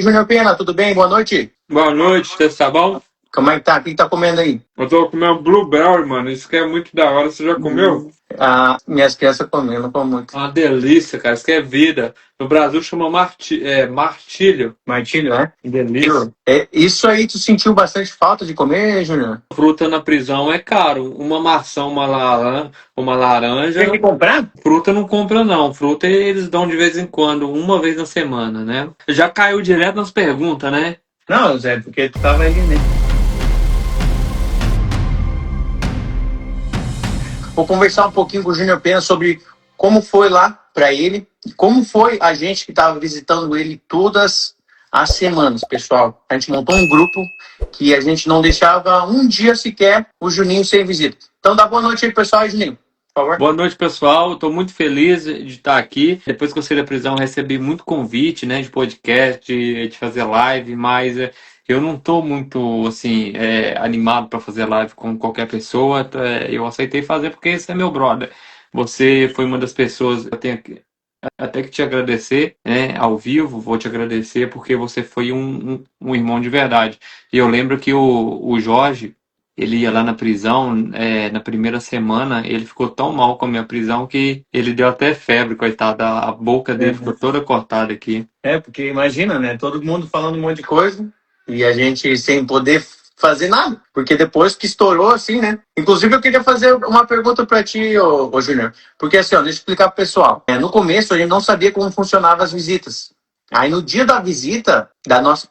Júnior Pena, tudo bem? Boa noite. Boa noite, tá bom? Como é que tá? O que tá comendo aí? Eu tô comendo blueberry, mano. Isso que é muito da hora. Você já comeu? Minhas crianças comendo, não como muito. Uma delícia, cara. Isso que é vida. No Brasil chama martilho. Martírio, né? Que delícia. Isso aí tu sentiu bastante falta de comer, Júnior? Fruta na prisão é caro. Uma maçã, uma laranja. Tem que comprar? Fruta não compra, não. Fruta eles dão de vez em quando, uma vez na semana, né? Já caiu direto nas perguntas, né? Não, Zé, porque tu tava aí, né? Vou conversar um pouquinho com o Júnior Pena sobre como foi lá para ele, como foi a gente que estava visitando ele todas as semanas, pessoal. A gente montou um grupo que a gente não deixava um dia sequer o Juninho sem visita. Então dá boa noite aí, pessoal. Juninho, por favor. Boa noite, pessoal. Estou muito feliz de estar aqui. Depois que eu saí da prisão, eu recebi muito convite, né, de podcast, de fazer live, mas eu não estou muito assim animado para fazer live com qualquer pessoa. Eu aceitei fazer porque esse é meu brother. Você foi uma das pessoas. Eu tenho até que te agradecer, né, ao vivo. Vou te agradecer porque você foi um irmão de verdade. E eu lembro que o Jorge. Ele ia lá na prisão, na primeira semana, ele ficou tão mal com a minha prisão que ele deu até febre, coitado. A boca dele ficou toda cortada aqui. Porque imagina, né? Todo mundo falando um monte de coisa e a gente sem poder fazer nada. Porque depois que estourou, assim, né? Inclusive, eu queria fazer uma pergunta para ti, ô Júnior. Porque assim, ó, deixa eu explicar pro pessoal. No começo, a gente não sabia como funcionavam as visitas. Aí, no dia da visita,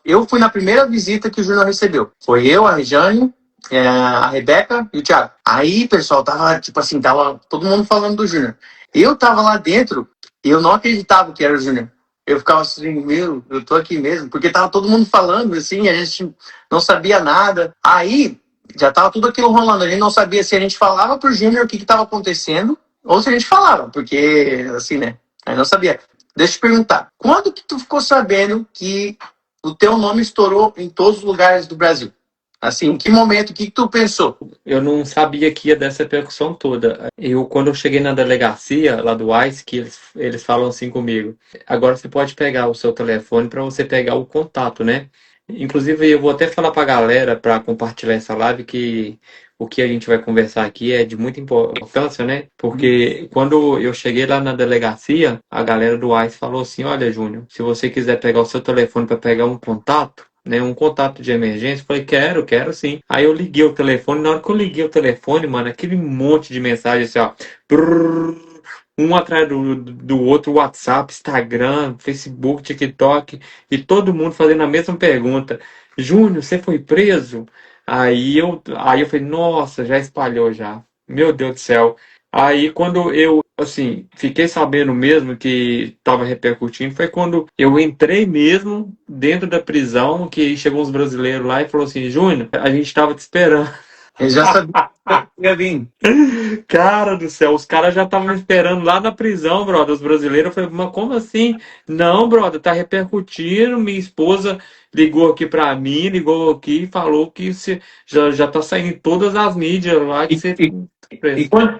eu fui na primeira visita que o Júnior recebeu. Foi eu, a Rejane, a Rebeca e o Thiago. Aí, pessoal, tava, tipo assim, tava todo mundo falando do Júnior. Eu tava lá dentro e eu não acreditava que era o Júnior. Eu ficava assim, meu, eu tô aqui mesmo. Porque tava todo mundo falando, assim, a gente não sabia nada. Aí, já tava tudo aquilo rolando. A gente não sabia se a gente falava pro Júnior o que tava acontecendo ou se a gente falava. Porque, assim, né, a gente não sabia. Deixa eu te perguntar. Quando que tu ficou sabendo que o teu nome estourou em todos os lugares do Brasil? Assim, em que momento, o que tu pensou? Eu não sabia que ia dessa repercussão toda. Quando eu cheguei na delegacia lá do ICE, que eles falam assim comigo. Agora você pode pegar o seu telefone para você pegar o contato, né? Inclusive, eu vou até falar para a galera, para compartilhar essa live, que o que a gente vai conversar aqui é de muita importância, né? Porque quando eu cheguei lá na delegacia, a galera do ICE falou assim: olha, Júnior, se você quiser pegar o seu telefone para pegar um contato, né, um contato de emergência, eu falei, quero sim. Aí eu liguei o telefone, na hora que eu liguei o telefone, mano, aquele monte de mensagem assim, ó, brrr, um atrás do outro, WhatsApp, Instagram, Facebook, TikTok, e todo mundo fazendo a mesma pergunta. Júnior, você foi preso? Aí eu falei, nossa, já espalhou já. Meu Deus do céu. Aí quando eu, assim, fiquei sabendo mesmo que estava repercutindo, foi quando eu entrei mesmo dentro da prisão, que chegou uns brasileiros lá e falou assim, Júnior, a gente estava te esperando. Eu já sabia que ia vir. Cara do céu, os caras já estavam esperando lá na prisão, brother, os brasileiros. Eu falei, mas como assim? Não, brother, tá repercutindo. Minha esposa ligou aqui pra mim, ligou aqui e falou que já tá saindo em todas as mídias lá que você.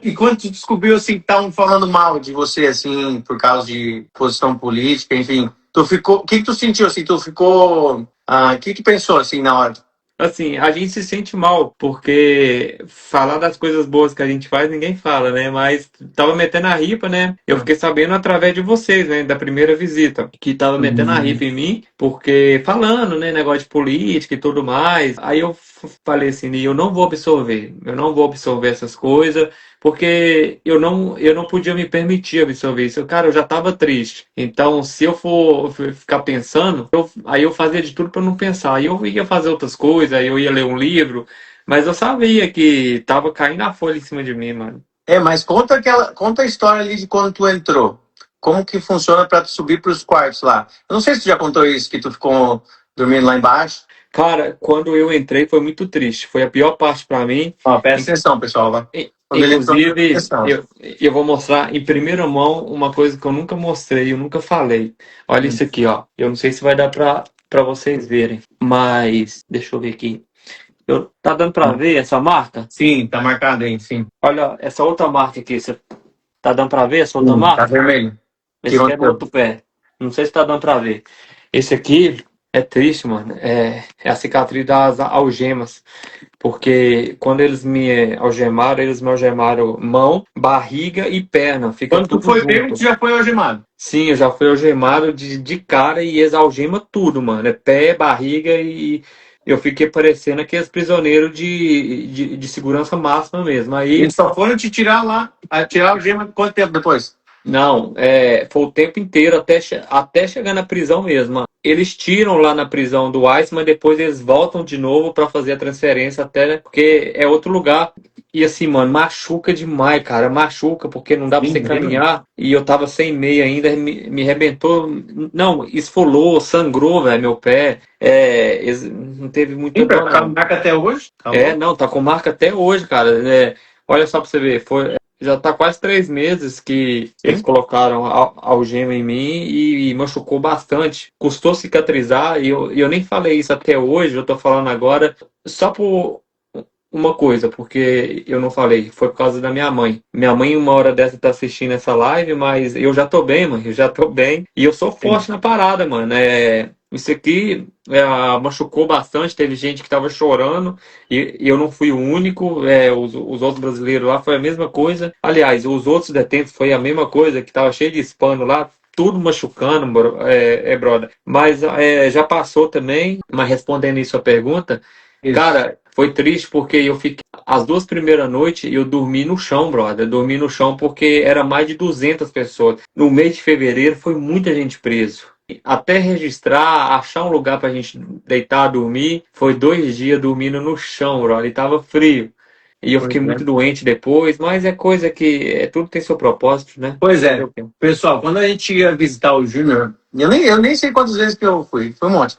E quando tu descobriu assim que estavam falando mal de você, assim, por causa de posição política, enfim, tu ficou. O que tu sentiu assim? Tu ficou. O que pensou assim na hora? Assim, a gente se sente mal, porque falar das coisas boas que a gente faz, ninguém fala, né? Mas tava metendo a ripa, né? Eu fiquei sabendo através de vocês, né? Da primeira visita, que tava metendo a ripa em mim, porque falando, né? Negócio de política e tudo mais. Aí eu falei assim, eu não vou absorver essas coisas, porque eu não podia me permitir absorver isso. Cara, eu já estava triste. Então, se eu for ficar pensando, aí eu fazia de tudo para não pensar. Aí eu ia fazer outras coisas, aí eu ia ler um livro, mas eu sabia que tava caindo a folha em cima de mim, mano. Mas conta a história ali de quando tu entrou. Como que funciona para tu subir para os quartos lá? Eu não sei se tu já contou isso, que tu ficou dormindo lá embaixo. Cara, quando eu entrei foi muito triste. Foi a pior parte para mim. Presta atenção, pessoal. Lá. Inclusive, eu vou mostrar em primeira mão uma coisa que eu nunca mostrei, eu nunca falei. Olha isso aqui, ó. Eu não sei se vai dar para vocês verem, mas deixa eu ver aqui. Tá dando para ver essa marca? Sim, tá marcado aí, sim. Olha essa outra marca aqui. Tá dando para ver essa outra marca? Tá vermelho. Esse aqui é do outro pé. Não sei se tá dando para ver. Esse aqui É triste, mano. É a cicatriz das algemas. Porque quando eles me algemaram mão, barriga e perna. Fica Quando tu tudo foi pego, tu junto. já foi algemado. Sim, eu já fui algemado de cara e eles algemam tudo, mano. É pé, barriga e eu fiquei parecendo aqueles prisioneiros de segurança máxima mesmo. Aí Eles só foram te tirar lá, tirar a algema quanto tempo depois? não, foi o tempo inteiro até chegar na prisão mesmo. Eles tiram lá na prisão do Ice, mas depois eles voltam de novo pra fazer a transferência até, né, porque é outro lugar. E assim, mano, machuca demais, cara. Machuca porque não dá pra você Sim. caminhar. E eu tava sem meia ainda, me arrebentou. Não, esfolou, sangrou, velho, meu pé. Não teve muita Sim, dor, pra não. marca até hoje? Acabou. Não, tá com marca até hoje, cara. Olha só pra você ver, já tá quase 3 meses que eles Sim. colocaram algema em mim e machucou bastante. Custou cicatrizar e eu nem falei isso até hoje, eu tô falando agora só por uma coisa, porque eu não falei, foi por causa da minha mãe. Minha mãe, uma hora dessa, tá assistindo essa live, mas eu já tô bem, mano, eu já tô bem. E eu sou Sim. forte na parada, mano. Isso aqui machucou bastante, teve gente que tava chorando, e eu não fui o único, os outros brasileiros lá foi a mesma coisa. Aliás, os outros detentos foi a mesma coisa, que tava cheio de hispano lá, tudo machucando, brother. Mas já passou também, mas respondendo isso a pergunta, Isso. cara, foi triste porque eu fiquei. As 2 primeiras noites eu dormi no chão, brother. Eu dormi no chão porque era mais de 200 pessoas. No mês de fevereiro foi muita gente preso. Até registrar, achar um lugar pra gente deitar, dormir, foi 2 dias dormindo no chão, brother. E tava frio. E eu Pois fiquei muito é. doente depois, mas é coisa que tudo tem seu propósito, né? Pois Fazer é. o quê? Pessoal, quando a gente ia visitar o Júnior, eu nem sei quantas vezes que eu fui, foi um monte.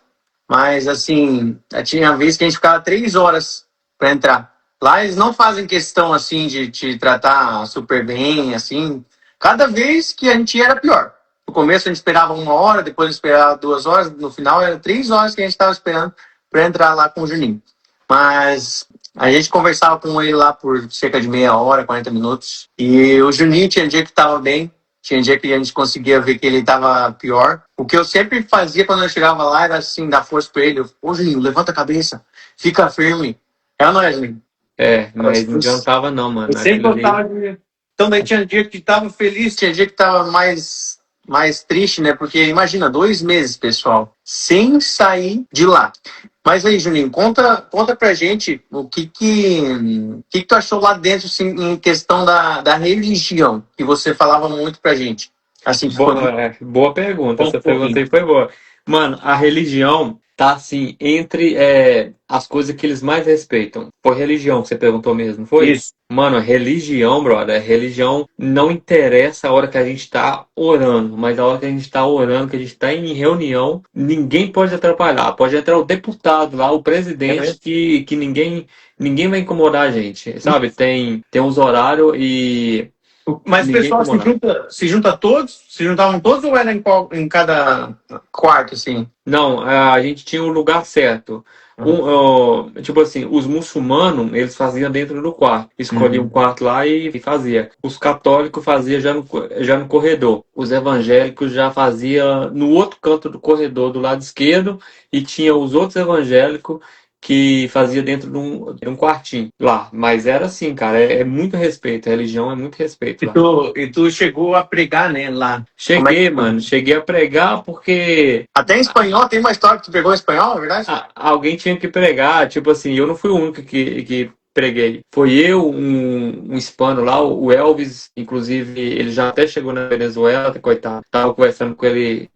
Mas, assim, tinha vez que a gente ficava 3 horas para entrar. Lá eles não fazem questão, assim, de te tratar super bem, assim. Cada vez que a gente ia era pior. No começo a gente esperava 1 hora, depois a gente esperava 2 horas, no final era 3 horas que a gente estava esperando para entrar lá com o Juninho. Mas a gente conversava com ele lá por cerca de meia hora, 40 minutos. E o Juninho tinha dia que estava bem, tinha dia que a gente conseguia ver que ele estava pior. O que eu sempre fazia quando eu chegava lá era assim, dar força para ele. Ô, Juninho, levanta a cabeça, fica firme. É ou não é, Juninho? Mas não adiantava não, Eu mano. sempre Aquilo ali. gostava de. Então, daí tinha dia que tava feliz, tinha dia que tava mais triste, né? Porque imagina, 2 meses, pessoal, sem sair de lá. Mas aí, Juninho, conta pra gente o que tu achou lá dentro, assim, em questão da religião, que você falava muito pra gente. Assim, que ficou Boa pergunta. um Essa pergunta pouquinho. aí foi boa. Mano, a religião tá assim entre as coisas que eles mais respeitam. Foi religião que você perguntou mesmo, foi? Isso. Mano, religião, brother, religião não interessa a hora que a gente tá orando, mas a hora que a gente tá orando, que a gente tá em reunião, ninguém pode atrapalhar. Pode entrar o deputado lá, o É presidente, mesmo? que ninguém vai incomodar a gente, sabe? Tem uns horários e Mas o ninguém pessoal se incomoda. junta, se junta todos? Se juntavam todos ou era em cada quarto, assim? Não, a gente tinha o lugar certo. Tipo assim, os muçulmanos, eles faziam dentro do quarto. Escolhiam um Uhum. quarto lá e fazia. Os católicos faziam já no corredor. Os evangélicos já faziam no outro canto do corredor, do lado esquerdo. E tinha os outros evangélicos que fazia dentro de um quartinho lá. Mas era assim, cara, é muito respeito. A religião é muito respeito lá. E tu chegou a pregar, né, lá. Como é que Cheguei, foi? mano. Cheguei a pregar porque Até em espanhol, tem uma história que tu pegou em espanhol, é verdade? alguém tinha que pregar, tipo assim, eu não fui o único que preguei. Foi eu, um hispano lá, o Elvis, inclusive, ele já até chegou na Venezuela, coitado. Tava conversando com ele,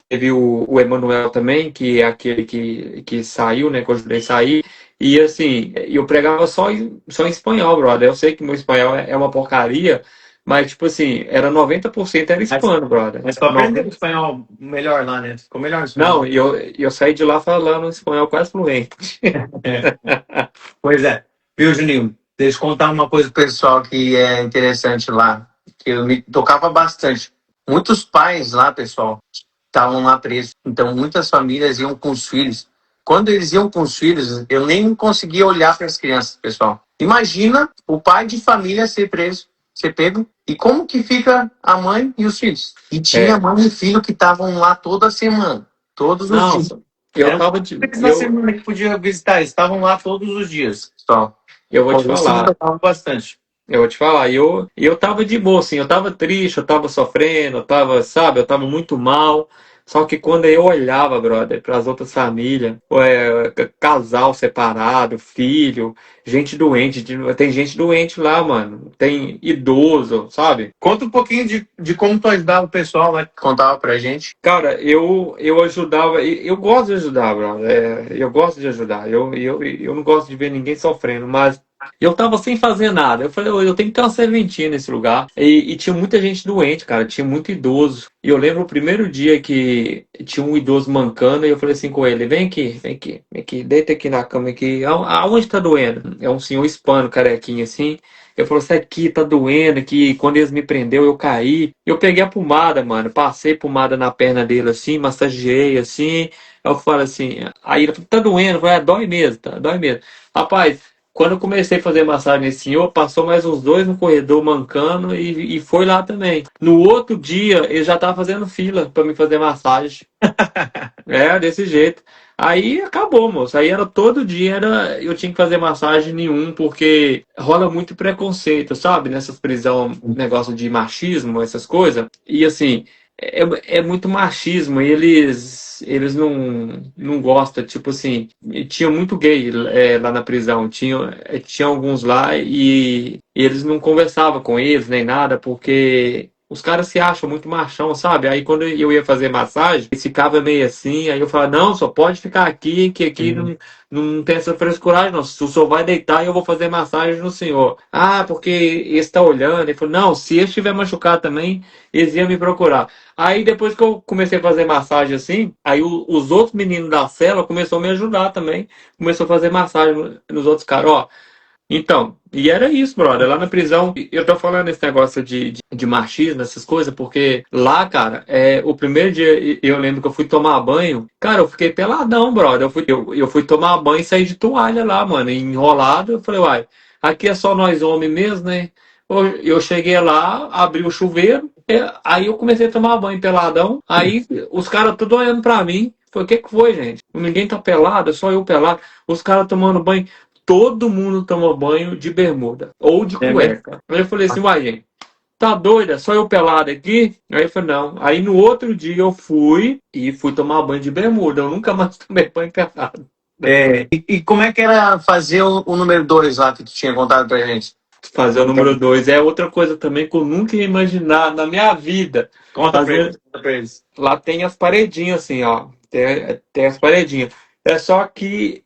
teve o Emanuel também, que é aquele que saiu, né, que eu ajudei a sair. E assim, eu pregava só em espanhol, brother. Eu sei que meu espanhol é uma porcaria, mas tipo assim, era 90% era Mas, hispano, brother. mas tu aprendeu espanhol melhor lá, né? Ficou melhor o espanhol. Não, e eu saí de lá falando espanhol quase fluente. É. Pois é. Viu, Juninho? Deixa eu contar uma coisa pro pessoal que é interessante lá, que eu me tocava bastante. Muitos pais lá, pessoal, estavam lá presos. Então, muitas famílias iam com os filhos. Quando eles iam com os filhos, eu nem conseguia olhar para as crianças, pessoal. Imagina o pai de família ser preso, ser pego, e como que fica a mãe e os filhos. E tinha É, mãe e filho que estavam lá toda semana, todos os não, dias. Eu tava de. Eles na semana que podia visitar, eles estavam lá todos os dias. Só. Eu vou te Isso me falar. tocava bastante. Eu vou te falar, eu tava de boa, assim, eu tava triste, eu tava sofrendo, eu tava, sabe, eu tava muito mal. Só que quando eu olhava, brother, para as outras famílias, casal separado, filho, gente doente, tem gente doente lá, mano, tem idoso, sabe? Conta um pouquinho de como tu ajudava o pessoal lá que contava pra gente. Cara, eu ajudava, eu gosto de ajudar, brother, eu gosto de ajudar, eu não gosto de ver ninguém sofrendo, mas eu tava sem fazer nada. Eu falei, eu tenho que ter uma serventia nesse lugar. E tinha muita gente doente, cara. Tinha muito idoso. E eu lembro o primeiro dia que tinha um idoso mancando. E eu falei assim com ele: vem aqui, vem aqui, vem aqui, deita aqui na cama aqui. Aonde tá doendo? É um senhor hispano, carequinho assim. Eu falei, isso aqui tá doendo, que quando eles me prendeu eu caí. Eu peguei a pomada, mano. Passei pomada na perna dele assim, massageei assim. Eu falo assim, aí ele falou, tá doendo? Eu falei, dói mesmo, tá, dói mesmo. Rapaz, quando eu comecei a fazer massagem nesse senhor, passou mais uns dois no corredor mancando e foi lá também. No outro dia, ele já estava fazendo fila para me fazer massagem. É, desse jeito. Aí acabou, moço. Aí era todo dia, eu tinha que fazer massagem nenhum, porque rola muito preconceito, sabe? Nessas prisão, negócio de machismo, essas coisas. E assim, é muito machismo. E eles não gostam, tipo assim, tinha muito gay lá na prisão. Tinha alguns lá e eles não conversavam com eles nem nada, porque os caras se acham muito machão, sabe? Aí quando eu ia fazer massagem, eles ficavam meio assim, aí eu falava, não, só pode ficar aqui, que aqui não tem essa frescuragem, não. O senhor vai deitar e eu vou fazer massagem no senhor. Ah, porque ele está olhando. Ele falou, não, se ele estiver machucado também, eles iam me procurar. Aí depois que eu comecei a fazer massagem assim, aí os outros meninos da cela começaram a me ajudar também. Começou a fazer massagem nos outros caras, ó. Então, e era isso, brother. Lá na prisão, eu tô falando esse negócio de machismo, essas coisas, porque lá, cara, o primeiro dia eu lembro que eu fui tomar banho, cara, eu fiquei peladão, brother. Eu fui tomar banho e saí de toalha lá, mano, enrolado. Eu falei, uai, aqui é só nós homens mesmo, né? Eu cheguei lá, abri o chuveiro, aí eu comecei a tomar banho peladão, aí os caras tudo olhando pra mim. Falei, o que que foi, gente? Ninguém tá pelado, é só eu pelado. Os caras tomando banho. Todo mundo toma banho de bermuda ou de cueca. Aí eu falei assim, uai, gente, tá doida? Só eu pelado aqui? Aí eu falei, não. Aí no outro dia eu fui tomar banho de bermuda. Eu nunca mais tomei banho pelado. E como é que era fazer o número 2 lá que tu tinha contado pra gente? Fazer o número 2 é outra coisa também que eu nunca ia imaginar na minha vida. Conta pra eles. Lá tem as paredinhas assim, ó. Tem as paredinhas. É só que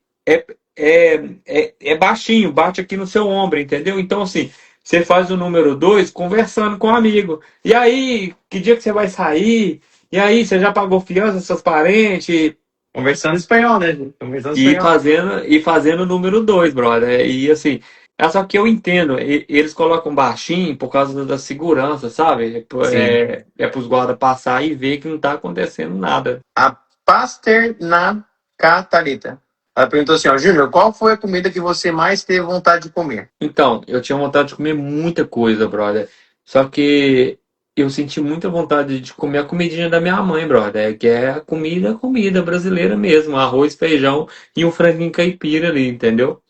é baixinho, bate aqui no seu ombro, entendeu? Então, assim, você faz o número 2 conversando com um amigo. E aí, que dia que você vai sair? E aí, você já pagou fiança, seus parentes? Conversando espanhol, né? Conversando E espanhol. fazendo o número 2, brother. E assim, é só que eu entendo, eles colocam baixinho por causa da segurança, sabe? Sim. É pros guardas passar e ver que não tá acontecendo nada. A Paster na Catarita. Ela perguntou assim, ó, Júnior, qual foi a comida que você mais teve vontade de comer? Então, eu tinha vontade de comer muita coisa, brother. Só que eu senti muita vontade de comer a comidinha da minha mãe, brother. Que é a comida brasileira mesmo. Arroz, feijão e um franguinho caipira ali, entendeu?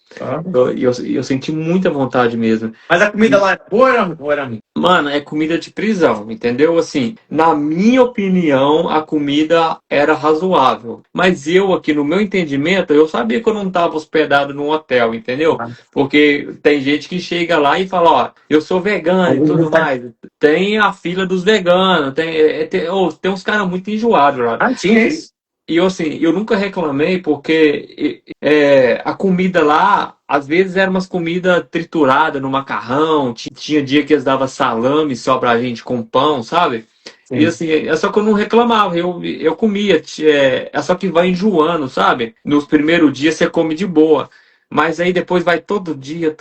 Eu senti muita vontade mesmo. Mas a comida lá era boa ou era ruim? Mano, é comida de prisão, entendeu? Assim, na minha opinião, a comida era razoável. Mas eu, aqui no meu entendimento, eu sabia que eu não estava hospedado num hotel, entendeu? Porque tem gente que chega lá e fala, ó, eu sou vegano e tudo mais. Tem a fila dos veganos, tem uns caras muito enjoados lá. Ah, tinha isso? E assim, eu nunca reclamei porque a comida lá, às vezes era umas comidas trituradas no macarrão, tinha dia que eles davam salame só pra gente com pão, sabe? E Sim. assim, é só que eu não reclamava, eu comia, é só que vai enjoando, sabe? Nos primeiros dias você come de boa. Mas aí depois vai todo dia,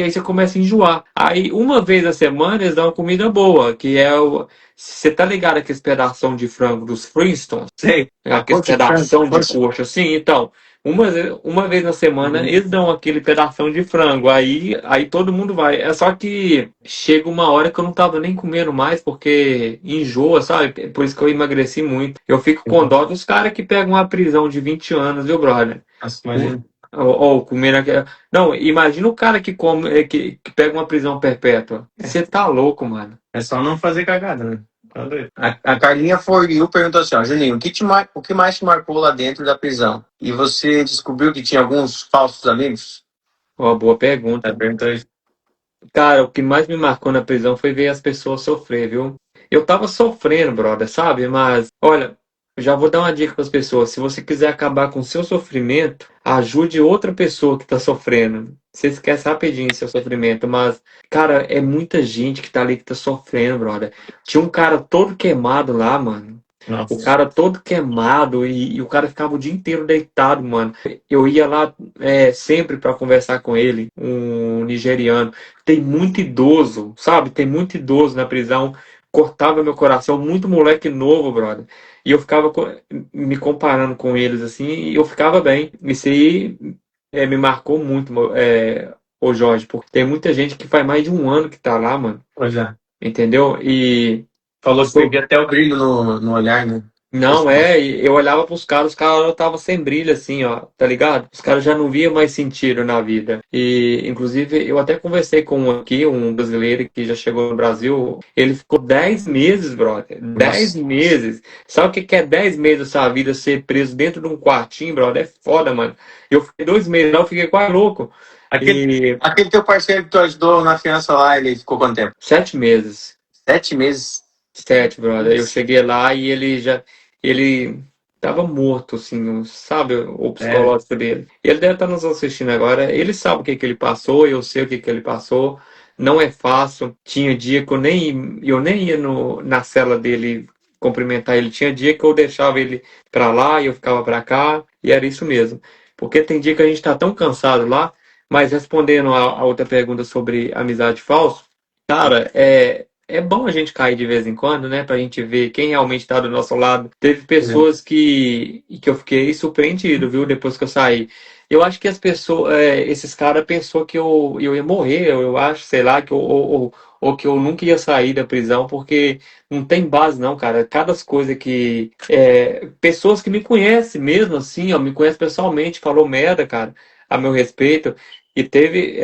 aí você começa a enjoar. Aí uma vez a semana eles dão uma comida boa, que é o. Você tá ligado aqueles pedação de frango dos Flintstones? Sei. A Aqueles coxa de frango. pedação de Coxa. coxa, assim, então. Uma vez na semana Uhum. eles dão aquele pedação de frango, aí todo mundo vai. É só que chega uma hora que eu não tava nem comendo mais, porque enjoa, sabe? Por isso que eu emagreci muito. Eu fico com dó dos caras que pegam uma prisão de 20 anos, viu, brother? Nossa, imagina. Ou comer aquela. Não, imagina o cara que come, que pega uma prisão perpétua. Você tá louco, mano. É só não fazer cagada, né? Tá doido. A Carlinha For You perguntou assim, ó, Juninho, o que mais te marcou lá dentro da prisão? E você descobriu que tinha alguns falsos amigos? Ó, boa pergunta. Perguntou isso. Cara, o que mais me marcou na prisão foi ver as pessoas sofrer, viu? Eu tava sofrendo, brother, sabe? Mas, olha, eu já vou dar uma dica para as pessoas. Se você quiser acabar com o seu sofrimento, ajude outra pessoa que tá sofrendo. Você esquece rapidinho seu sofrimento, mas, cara, é muita gente que tá ali que tá sofrendo, brother. Tinha um cara todo queimado lá, mano. O Nossa. cara todo queimado e o cara ficava o dia inteiro deitado, mano. Eu ia lá sempre para conversar com ele, um nigeriano. Tem muito idoso, sabe? Tem muito idoso na prisão. Cortava meu coração, muito moleque novo, brother. E eu ficava me comparando com eles assim, e eu ficava bem. Isso aí me marcou muito, ô Jorge, porque tem muita gente que faz mais de um ano que tá lá, mano. Pois é. Entendeu? E Falou que teve até o brilho no olhar, né? não, e eu olhava pros caras, os caras estavam sem brilho, assim, ó, tá ligado? Os caras já não via mais sentido na vida. E, inclusive, eu até conversei com um aqui, um brasileiro que já chegou no Brasil. Ele ficou 10 meses, brother. 10 Nossa. meses. Sabe o que é 10 meses da sua vida ser preso dentro de um quartinho, brother? É foda, mano. Eu fiquei 2 meses lá, eu fiquei quase louco. E Aquele teu parceiro que tu ajudou na fiança lá, ele ficou quanto tempo? 7 meses. 7 meses. 7, brother. Eu cheguei lá e ele tava morto, assim, sabe, o É. psicológico dele. Ele deve estar nos assistindo agora. Ele sabe o que que ele passou, eu sei o que que ele passou. Não é fácil. Tinha dia que eu nem ia na cela dele cumprimentar ele. Tinha dia que eu deixava ele pra lá e eu ficava pra cá. E era isso mesmo. Porque tem dia que a gente tá tão cansado lá. Mas respondendo a outra pergunta sobre amizade falsa, cara, é bom a gente cair de vez em quando, né? Pra gente ver quem realmente tá do nosso lado. Teve pessoas que eu fiquei surpreendido, viu? Depois que eu saí. Eu acho que as pessoas, esses caras pensou que eu ia morrer, eu acho, sei lá, ou que eu nunca ia sair da prisão, porque não tem base não, cara. Cada coisa que pessoas que me conhecem mesmo, assim, ó, me conhecem pessoalmente, falou merda, cara, a meu respeito. E teve.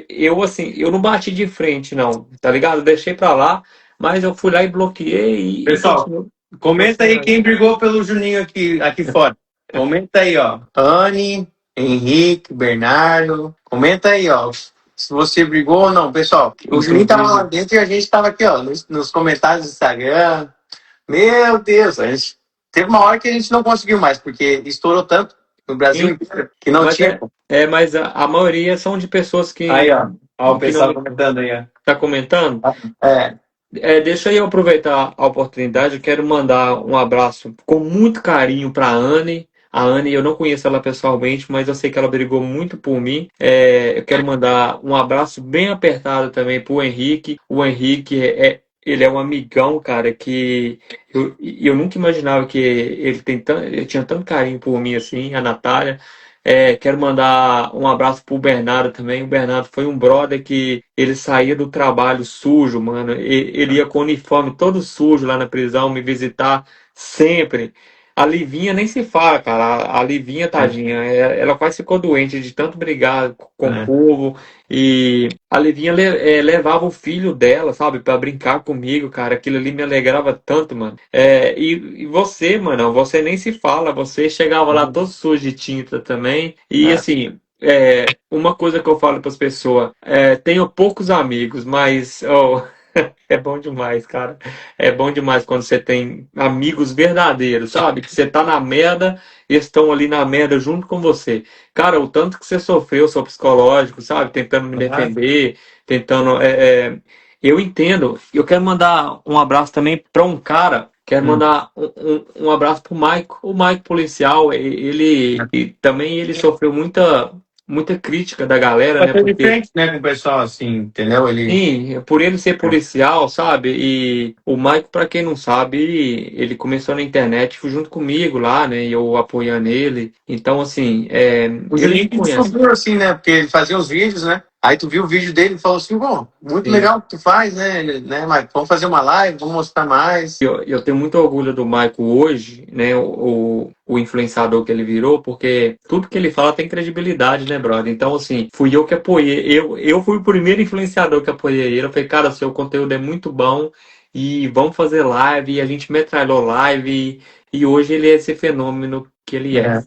Eu, assim, eu não bati de frente, não, tá ligado? Eu deixei pra lá, mas eu fui lá e bloqueei e Pessoal, continuo. comenta aí quem brigou pelo Juninho aqui fora. Comenta aí, ó. Anne, Henrique, Bernardo. Comenta aí, ó. Se você brigou ou não. Pessoal, o Juninho tava lá dentro e a gente tava aqui, ó, nos comentários do Instagram. Meu Deus, a gente teve uma hora que a gente não conseguiu mais, porque estourou tanto no Brasil Sim, inteiro que não mas tinha. mas a maioria são de pessoas Aí, ó. Ó, o que pessoal não comentando aí, ó. tá comentando. É. Deixa eu aproveitar a oportunidade. Eu quero mandar um abraço com muito carinho para a Anne. A Anne, eu não conheço ela pessoalmente, mas eu sei que ela brigou muito por mim. Eu quero mandar um abraço bem apertado também para o Henrique. O Henrique ele é um amigão, cara, que eu nunca imaginava que ele tinha tanto carinho por mim assim, a Natália. Quero mandar um abraço pro Bernardo também. O Bernardo foi um brother que ele saía do trabalho sujo, mano. Ele ia com o uniforme todo sujo lá na prisão me visitar sempre. A Livinha nem se fala, cara. A Livinha, tadinha, ela quase ficou doente de tanto brigar com o povo. E a Livinha levava o filho dela, sabe, pra brincar comigo, cara. Aquilo ali me alegrava tanto, mano. E você, mano, você nem se fala. Você chegava lá todo sujo de tinta também. E assim, uma coisa que eu falo para as pessoas, tenho poucos amigos, mas é bom demais, cara. É bom demais quando você tem amigos verdadeiros, sabe? Que você tá na merda e estão ali na merda junto com você. Cara, o tanto que você sofreu, seu psicológico, sabe? Tentando me defender, tentando. Eu entendo. Eu quero mandar um abraço também para um cara. Quero mandar um abraço pro Maico. O Maico policial, ele também ele sofreu muita crítica da galera, né? Bater de Porque frente, né, com o pessoal, assim, entendeu? Ele. sim, por ele ser policial, sabe? E o Maico, pra quem não sabe, ele começou na internet junto comigo lá, né? E eu apoiando ele. Então, assim, O ele me Juninho que conhece. descobriu, assim, né? Porque ele fazia os vídeos, né? Aí tu viu o vídeo dele e falou assim, bom, muito Sim. legal o que tu faz, né, Mike? Vamos fazer uma live, vamos mostrar mais. Eu tenho muito orgulho do Maico hoje, né? O influenciador que ele virou, porque tudo que ele fala tem credibilidade, né, brother? Então, assim, fui eu que apoiei. Eu fui o primeiro influenciador que apoiei ele. Eu falei, cara, seu conteúdo é muito bom e vamos fazer live. E a gente metralhou live. E hoje ele é esse fenômeno que ele é.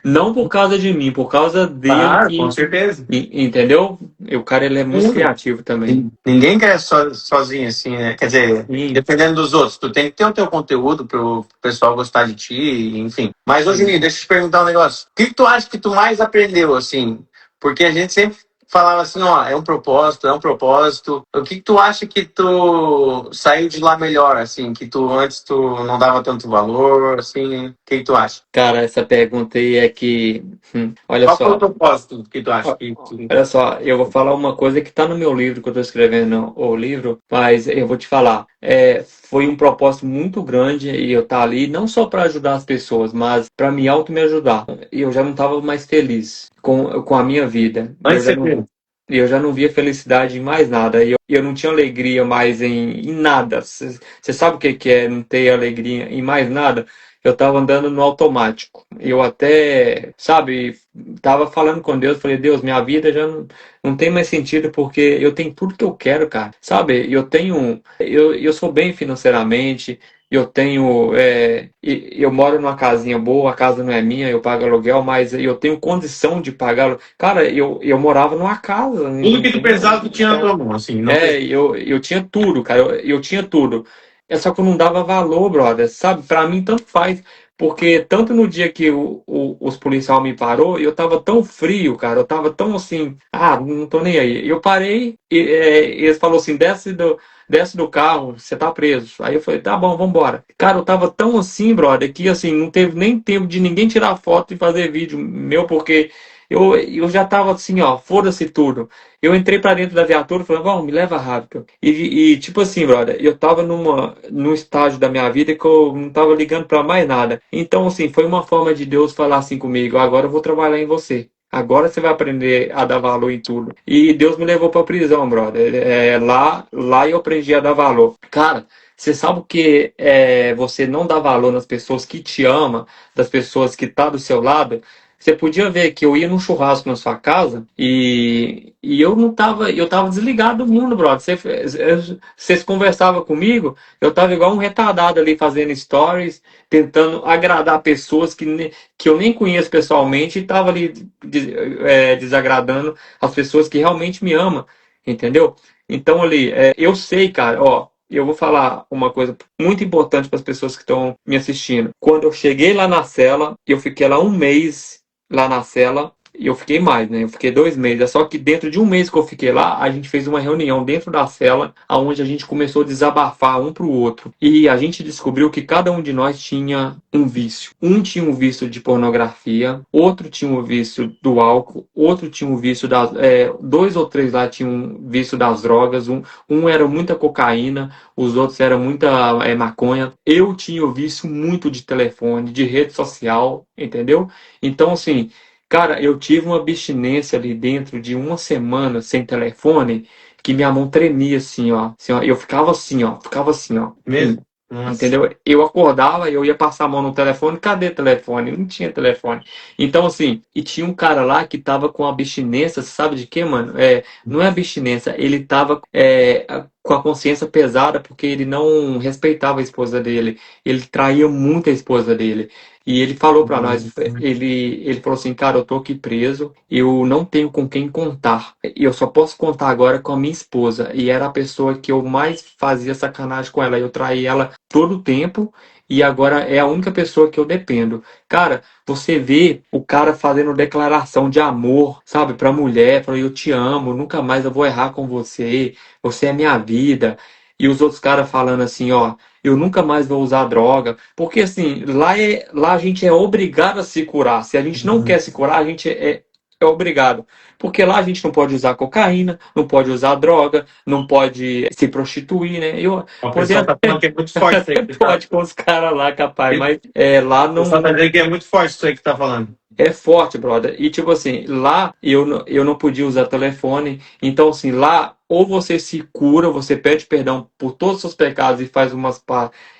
Não por causa de mim, por causa dele Claro, com que. certeza. Entendeu? O cara, ele é muito criativo também. Ninguém quer sozinho, assim, né? Quer dizer, Sim. dependendo dos outros, tu tem que ter o teu conteúdo pro pessoal gostar de ti, enfim. Mas, ô Juninho, deixa eu te perguntar um negócio. O que tu acha que tu mais aprendeu, assim? Porque a gente sempre falava assim, ó, é um propósito, é um propósito. O que tu acha que tu saiu de lá melhor, assim? Que tu antes tu não dava tanto valor, assim? O que tu acha? Cara, essa pergunta aí é que. Olha Qual foi o só. propósito que tu acha Ó, que tu... olha só, eu vou falar uma coisa que está no meu livro, que eu estou escrevendo o livro, mas eu vou te falar. Foi um propósito muito grande e eu estar ali não só para ajudar as pessoas, mas para me ajudar. E eu já não estava mais feliz com a minha vida. Antes de ser Eu já não via felicidade em mais nada. E eu não tinha alegria mais em nada. Você sabe o que que é não ter alegria em mais nada? Eu estava andando no automático. Eu até, sabe, tava falando com Deus, falei, Deus, minha vida já não tem mais sentido porque eu tenho tudo que eu quero, cara. Sabe, eu sou bem financeiramente, eu tenho, eu moro numa casinha boa, a casa não é minha, eu pago aluguel, mas eu tenho condição de pagar. Cara, eu morava numa casa, tudo que tu entendeu? pensava, tu tinha na tua mão, assim, não precisa. Eu tinha tudo, cara, eu tinha tudo. É só que eu não dava valor, brother, sabe? Pra mim, tanto faz. Porque tanto no dia que os policiais me parou, eu tava tão frio, cara, eu tava tão assim, não tô nem aí. Eu parei e eles falaram assim, desce do carro, você tá preso. Aí eu falei, tá bom, vambora. Cara, eu tava tão assim, brother, que assim, não teve nem tempo de ninguém tirar foto e fazer vídeo meu, porque eu já tava assim, ó, foda-se tudo. Eu entrei pra dentro da viatura e falei, vamos, me leva rápido. Tipo assim, brother, eu tava num estágio da minha vida que eu não tava ligando pra mais nada. Então, assim, foi uma forma de Deus falar assim comigo, agora eu vou trabalhar em você. Agora você vai aprender a dar valor em tudo. E Deus me levou pra prisão, brother. Lá eu aprendi a dar valor. Cara, você sabe o que é você não dar valor nas pessoas que te amam, das pessoas que tá do seu lado? Você podia ver que eu ia num churrasco na sua casa e eu tava desligado do mundo, brother. Vocês conversavam comigo, eu tava igual um retardado ali fazendo stories, tentando agradar pessoas que eu nem conheço pessoalmente e tava ali desagradando as pessoas que realmente me amam, entendeu? Então ali, eu sei, cara, ó. Eu vou falar uma coisa muito importante para as pessoas que estão me assistindo. Quando eu cheguei lá na cela, eu fiquei lá um mês lá na cela. E eu fiquei mais, né? Eu fiquei 2 meses. É só que dentro de um mês que eu fiquei lá, a gente fez uma reunião dentro da cela, onde a gente começou a desabafar um pro outro. E a gente descobriu que cada um de nós tinha um vício. Um tinha um vício de pornografia, outro tinha um vício do álcool, outro tinha um vício das. Dois ou três lá tinham um vício das drogas, um era muita cocaína, os outros eram muita maconha. Eu tinha o vício muito de telefone, de rede social, entendeu? Então, assim. Cara, eu tive uma abstinência ali dentro de uma semana sem telefone, que minha mão tremia assim, ó. Assim, ó. Eu ficava assim, ó. Mesmo? Nossa. Entendeu? Eu acordava, eu ia passar a mão no telefone, cadê telefone? Não tinha telefone. Então, assim, e tinha um cara lá que tava com abstinência, você sabe de quê, mano? Não é abstinência, ele tava com a consciência pesada porque ele não respeitava a esposa dele. Ele traía muito a esposa dele. E ele falou pra nós, ele falou assim, cara, eu tô aqui preso, eu não tenho com quem contar. E eu só posso contar agora com a minha esposa. E era a pessoa que eu mais fazia sacanagem com ela. Eu traí ela todo o tempo e agora é a única pessoa que eu dependo. Cara, você vê o cara fazendo declaração de amor, sabe, pra mulher, falando eu te amo, nunca mais eu vou errar com você, você é minha vida. E os outros caras falando assim, ó, eu nunca mais vou usar droga. Porque assim, lá a gente é obrigado a se curar. Se a gente não quer se curar, a gente é obrigado. Porque lá a gente não pode usar cocaína, não pode usar droga, não pode se prostituir, né? O Poder pessoal tá falando que é muito forte isso aí até que tá. pode com os caras lá, capaz, mas lá O pessoal tá não. dizendo que é muito forte isso aí que tá falando. É forte, brother. E tipo assim, lá eu não podia usar telefone. Então, assim, lá ou você se cura, você pede perdão por todos os seus pecados e faz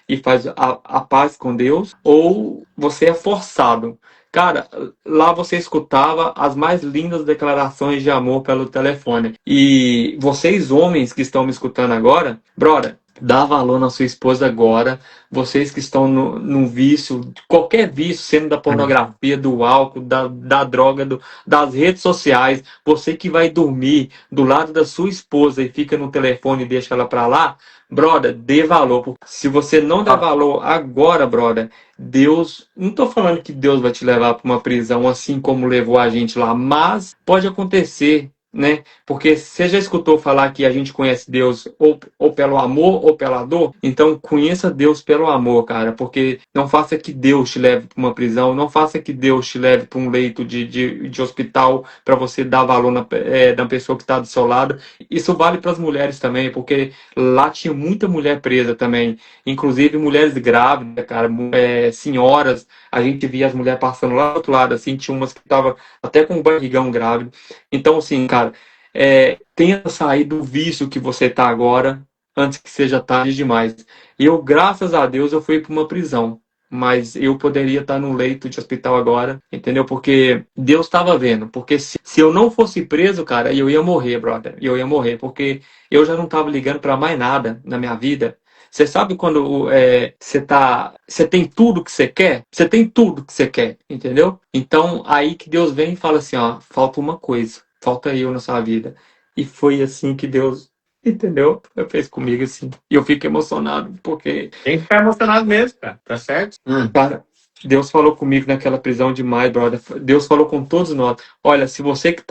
e faz a paz com Deus, ou você é forçado. Cara, lá você escutava as mais lindas declarações de amor pelo telefone. E vocês, homens que estão me escutando agora, brother, dá valor na sua esposa agora. Vocês que estão num vício, qualquer vício, sendo da pornografia, do álcool, da droga, das redes sociais, você que vai dormir do lado da sua esposa e fica no telefone e deixa ela pra lá, brother, dê valor. Porque se você não der valor agora, brother, Deus, não tô falando que Deus vai te levar para uma prisão assim como levou a gente lá, mas pode acontecer, né? Porque você já escutou falar que a gente conhece Deus ou pelo amor ou pela dor? Então conheça Deus pelo amor, cara, porque não faça que Deus te leve para uma prisão, não faça que Deus te leve para um leito de hospital para você dar valor na pessoa que está do seu lado. Isso vale para as mulheres também, porque lá tinha muita mulher presa também, inclusive mulheres grávidas, cara, senhoras. A gente via as mulheres passando lá do outro lado, assim, tinha umas que estavam até com um barrigão grávido. Então, assim, cara, tenta sair do vício que você tá agora, antes que seja tarde demais. Eu, graças a Deus, eu fui para uma prisão. Mas eu poderia estar num leito de hospital agora, entendeu? Porque Deus estava vendo. Porque se eu não fosse preso, cara, eu ia morrer, brother. Eu ia morrer, porque eu já não estava ligando para mais nada na minha vida. Você sabe quando você tem tudo que você quer? Você tem tudo que você quer, entendeu? Então, aí que Deus vem e fala assim, ó, falta uma coisa, falta eu na sua vida. E foi assim que Deus, entendeu? Fez comigo assim. E eu fico emocionado, porque, Tem que ficar emocionado mesmo, cara. Tá certo? cara, Deus falou comigo naquela prisão demais, brother. Deus falou com todos nós. Olha, se você que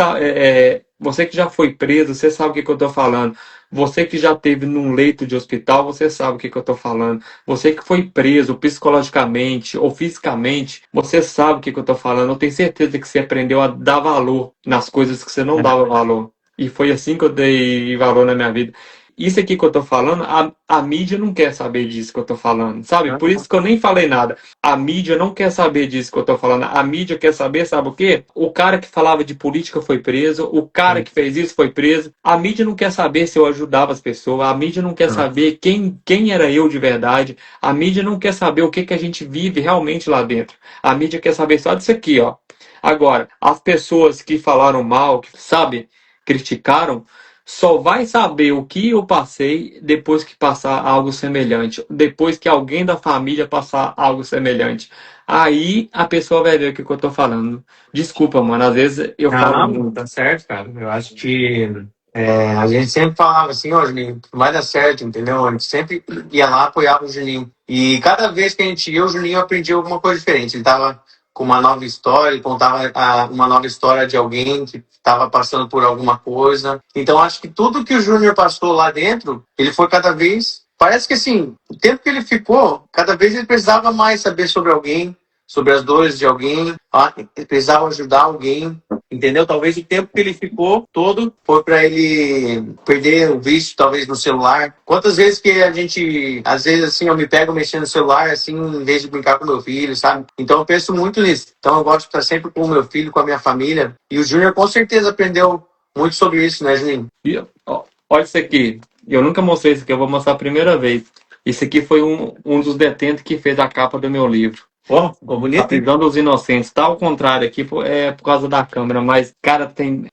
você que já foi preso, você sabe o que eu tô falando. Você que já teve num leito de hospital, você sabe o que eu tô falando. Você que foi preso psicologicamente ou fisicamente, você sabe o que eu tô falando. Eu tenho certeza que você aprendeu a dar valor nas coisas que você não dava valor. E foi assim que eu dei valor na minha vida. Isso aqui que eu tô falando, a mídia não quer saber disso que eu tô falando, sabe? Por isso que eu nem falei nada. A mídia não quer saber disso que eu tô falando. A mídia quer saber, sabe o quê? O cara que falava de política foi preso, o cara que fez isso foi preso. A mídia não quer saber se eu ajudava as pessoas, a mídia não quer saber quem era eu de verdade, a mídia não quer saber o que, que a gente vive realmente lá dentro. A mídia quer saber só disso aqui, ó. Agora, as pessoas que falaram mal, que, sabe, criticaram, só vai saber o que eu passei depois que passar algo semelhante. Depois que alguém da família passar algo semelhante. Aí a pessoa vai ver o que eu tô falando. Desculpa, mano. Às vezes eu falo Não, muito. tá certo, cara. Eu acho que a gente sempre falava assim, ó, Juninho, vai dar certo, entendeu? A gente sempre ia lá, apoiava o Juninho. E cada vez que a gente ia, o Juninho aprendia alguma coisa diferente. Ele tava com uma nova história, ele contava uma nova história de alguém que estava passando por alguma coisa. Então, acho que tudo que o Júnior passou lá dentro, ele foi cada vez... Parece que, assim, o tempo que ele ficou, cada vez ele precisava mais saber sobre alguém, sobre as dores de alguém, ele precisava ajudar alguém, entendeu? Talvez o tempo que ele ficou todo foi para ele perder o vício, talvez, no celular. Quantas vezes que a gente, às vezes, assim, eu me pego mexendo no celular, assim, em vez de brincar com meu filho, sabe? Então eu penso muito nisso. Então eu gosto de estar sempre com o meu filho, com a minha família. E o Júnior com certeza aprendeu muito sobre isso, né, Juninho? E, ó, olha isso aqui. Eu nunca mostrei isso aqui, eu vou mostrar a primeira vez. Isso aqui foi um dos detentos que fez a capa do meu livro. Ó, ficou A bonito, hein? prisão dos inocentes. Tá ao contrário aqui, é por causa da câmera, mas, cara,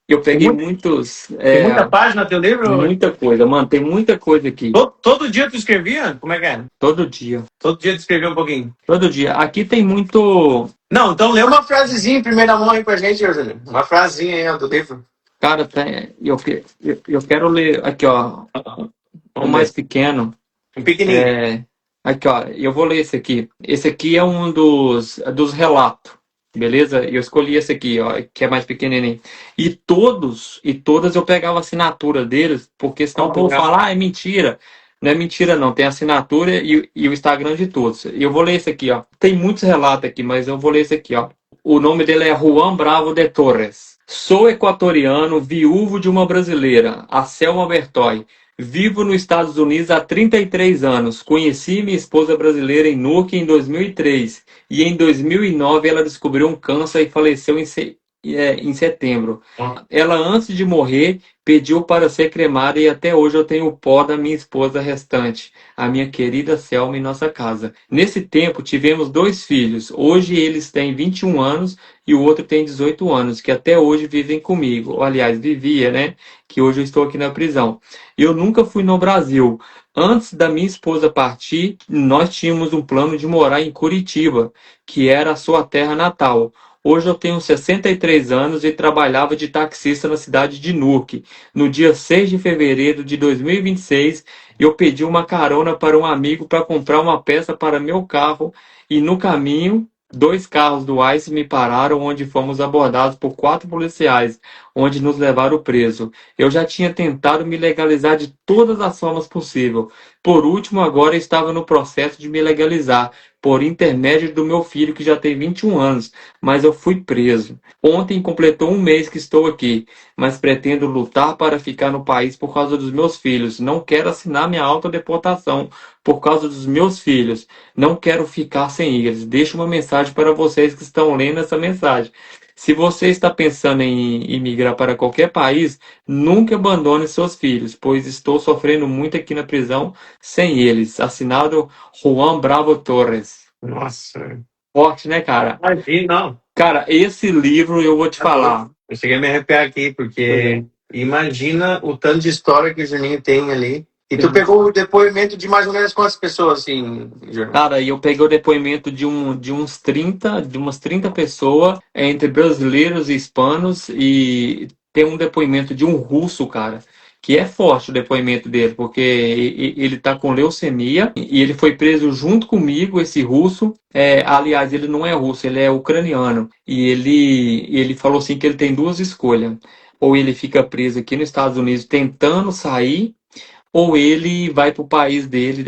eu peguei muitos. Tem muita página no teu livro? Muita coisa, mano. Tem muita coisa aqui. Todo dia tu escrevia? Como é que é? Todo dia. Todo dia tu escrevia um pouquinho. Todo dia. Aqui tem muito. Não, então lê uma frasezinha em primeira mão aí pra gente, Júnior. Uma frasezinha aí ó, do livro. Cara, eu quero ler. Aqui, ó. O mais pequeno. Um pequenininho. Aqui, ó. Eu vou ler esse aqui. Esse aqui é um dos relatos. Beleza? Eu escolhi esse aqui, ó, que é mais pequenininho. E todas eu pegava a assinatura deles, porque senão o povo fala, é mentira. Não é mentira, não. Tem a assinatura e o Instagram de todos. E eu vou ler esse aqui, ó. Tem muitos relatos aqui, mas eu vou ler esse aqui, ó. O nome dele é Juan Bravo de Torres. Sou equatoriano, viúvo de uma brasileira, a Selma Bertoy. Vivo nos Estados Unidos há 33 anos. Conheci minha esposa brasileira em Newark em 2003 e em 2009 ela descobriu um câncer e faleceu em setembro. Ela, antes de morrer, pediu para ser cremada e até hoje eu tenho o pó da minha esposa restante, a minha querida Selma, em nossa casa. Nesse tempo tivemos 2 filhos. Hoje eles têm 21 anos e o outro tem 18 anos, que até hoje vivem comigo. Ou, aliás, vivia, né? Que hoje eu estou aqui na prisão. Eu nunca fui no Brasil. Antes da minha esposa partir, nós tínhamos um plano de morar em Curitiba, que era a sua terra natal. Hoje eu tenho 63 anos e trabalhava de taxista na cidade de Newark. No dia 6 de fevereiro de 2026, eu pedi uma carona para um amigo para comprar uma peça para meu carro e no caminho, 2 carros do ICE me pararam, onde fomos abordados por 4 policiais, onde nos levaram preso. Eu já tinha tentado me legalizar de todas as formas possíveis. Por último, agora estava no processo de me legalizar, por intermédio do meu filho, que já tem 21 anos, mas eu fui preso. Ontem completou 1 mês que estou aqui, mas pretendo lutar para ficar no país por causa dos meus filhos. Não quero assinar minha autodeportação por causa dos meus filhos. Não quero ficar sem eles. Deixo uma mensagem para vocês que estão lendo essa mensagem. Se você está pensando em imigrar para qualquer país, nunca abandone seus filhos, pois estou sofrendo muito aqui na prisão sem eles. Assinado Juan Bravo Torres. Nossa. Forte, né, cara? Imagina, não. Cara, esse livro eu vou te falar. Eu cheguei a me arrepiar aqui, porque imagina o tanto de história que o Juninho tem ali. E tu pegou o depoimento de mais ou menos quantas pessoas, assim, Juninho? Cara, eu peguei o depoimento de umas 30 pessoas, entre brasileiros e hispanos, e tem um depoimento de um russo, cara, que é forte o depoimento dele, porque ele tá com leucemia e ele foi preso junto comigo, esse russo. Aliás, ele não é russo, ele é ucraniano. E ele falou assim que ele tem 2 escolhas. Ou ele fica preso aqui nos Estados Unidos tentando sair, ou ele vai para o país dele,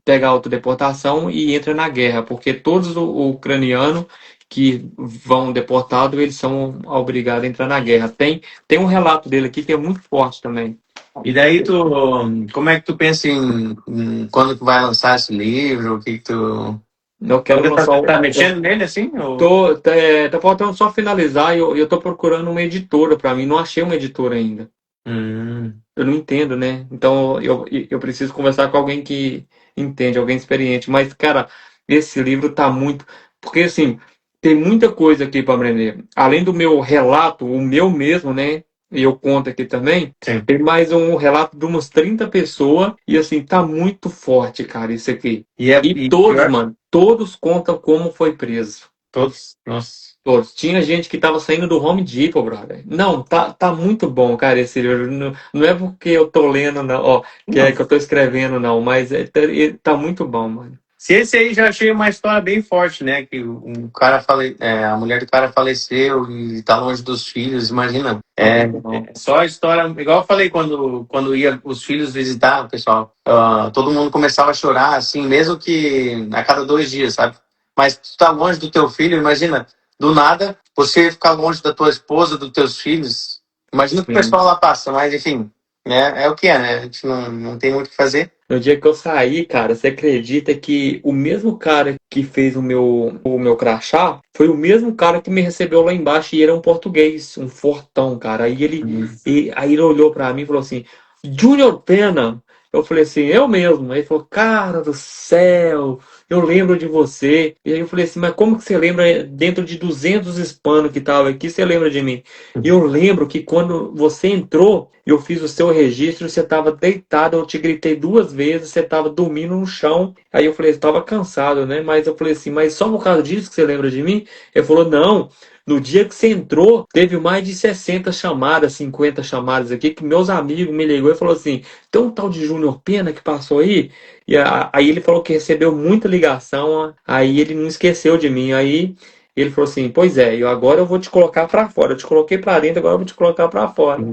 pega a autodeportação e entra na guerra, porque todos os ucranianos que vão deportados, eles são obrigados a entrar na guerra. Tem um relato dele aqui que é muito forte também. E daí como é que tu pensa em quando tu vai lançar esse livro? O que tu... Eu quero lançar tá mexendo nele assim? Ou... Tá faltando só finalizar e eu tô procurando uma editora para mim. Não achei uma editora ainda. Eu não entendo, né? Então eu preciso conversar com alguém que entende, alguém experiente. Mas, cara, esse livro tá muito. Porque, assim, tem muita coisa aqui para aprender. Além do meu relato, o meu mesmo, né? E eu conto aqui também. Sim. Tem mais um relato de umas 30 pessoas. E, assim, tá muito forte, cara, isso aqui. E todos, mano, todos contam como foi preso. Todos? Nossa. Todos. Tinha gente que tava saindo do Home Depot, brother. Não, tá muito bom, cara, esse livro. Não é porque eu tô lendo, não, ó, que é que eu tô escrevendo, não, mas tá muito bom, mano. Se esse aí já achei uma história bem forte, né? Que um cara a mulher do cara faleceu e tá longe dos filhos, imagina. Só a história, igual eu falei quando ia os filhos visitar, pessoal, todo mundo começava a chorar, assim, mesmo que a cada 2 dias, sabe? Mas tu tá longe do teu filho, imagina, do nada, você ficar longe da tua esposa, dos teus filhos. Imagina o que o pessoal lá passa, mas enfim, né? É o que é, né? A gente não tem muito o que fazer. No dia que eu saí, cara, você acredita que o mesmo cara que fez o meu crachá foi o mesmo cara que me recebeu lá embaixo e era um português, um fortão, cara. Aí ele olhou pra mim e falou assim: Júnior Pena. Eu falei assim, eu mesmo. Aí ele falou, cara do céu, eu lembro de você. E aí eu falei assim, mas como que você lembra dentro de 200 hispanos que estavam aqui, você lembra de mim? E eu lembro que quando você entrou, eu fiz o seu registro, você estava deitado, eu te gritei 2 vezes, você estava dormindo no chão. Aí eu falei, estava cansado, né? Mas eu falei assim, mas só por causa disso que você lembra de mim? Ele falou, não. No dia que você entrou, teve mais de 60 chamadas, 50 chamadas aqui, que meus amigos me ligou e falou assim, tem um tal de Júnior Pena que passou aí? E aí ele falou que recebeu muita ligação, aí ele não esqueceu de mim. Aí ele falou assim, pois é, agora eu vou te colocar pra fora. Eu te coloquei pra dentro, agora eu vou te colocar pra fora.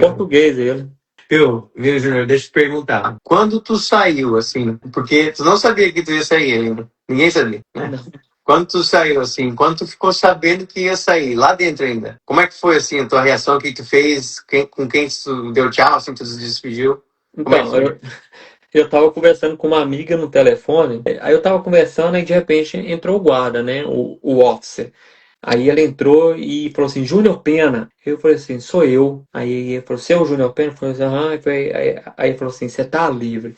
Português ele. Viu, Júnior, deixa eu te perguntar. Quando tu saiu, assim, porque tu não sabia que tu ia sair ainda. Ninguém sabia, né? Quando tu saiu, assim, quando tu ficou sabendo que ia sair, lá dentro ainda, como é que foi, assim, a tua reação, o que tu fez, com quem tu deu tchau, assim, tu se despediu? Como é que Então, foi? eu tava conversando com uma amiga no telefone, aí eu tava conversando e de repente entrou o guarda, né? O officer. Aí ele entrou e falou assim, Júnior Pena. Eu falei assim, sou eu. Aí ele falou, você é o Júnior Pena? Eu falei assim, aham. Aí ele falou assim, você tá livre.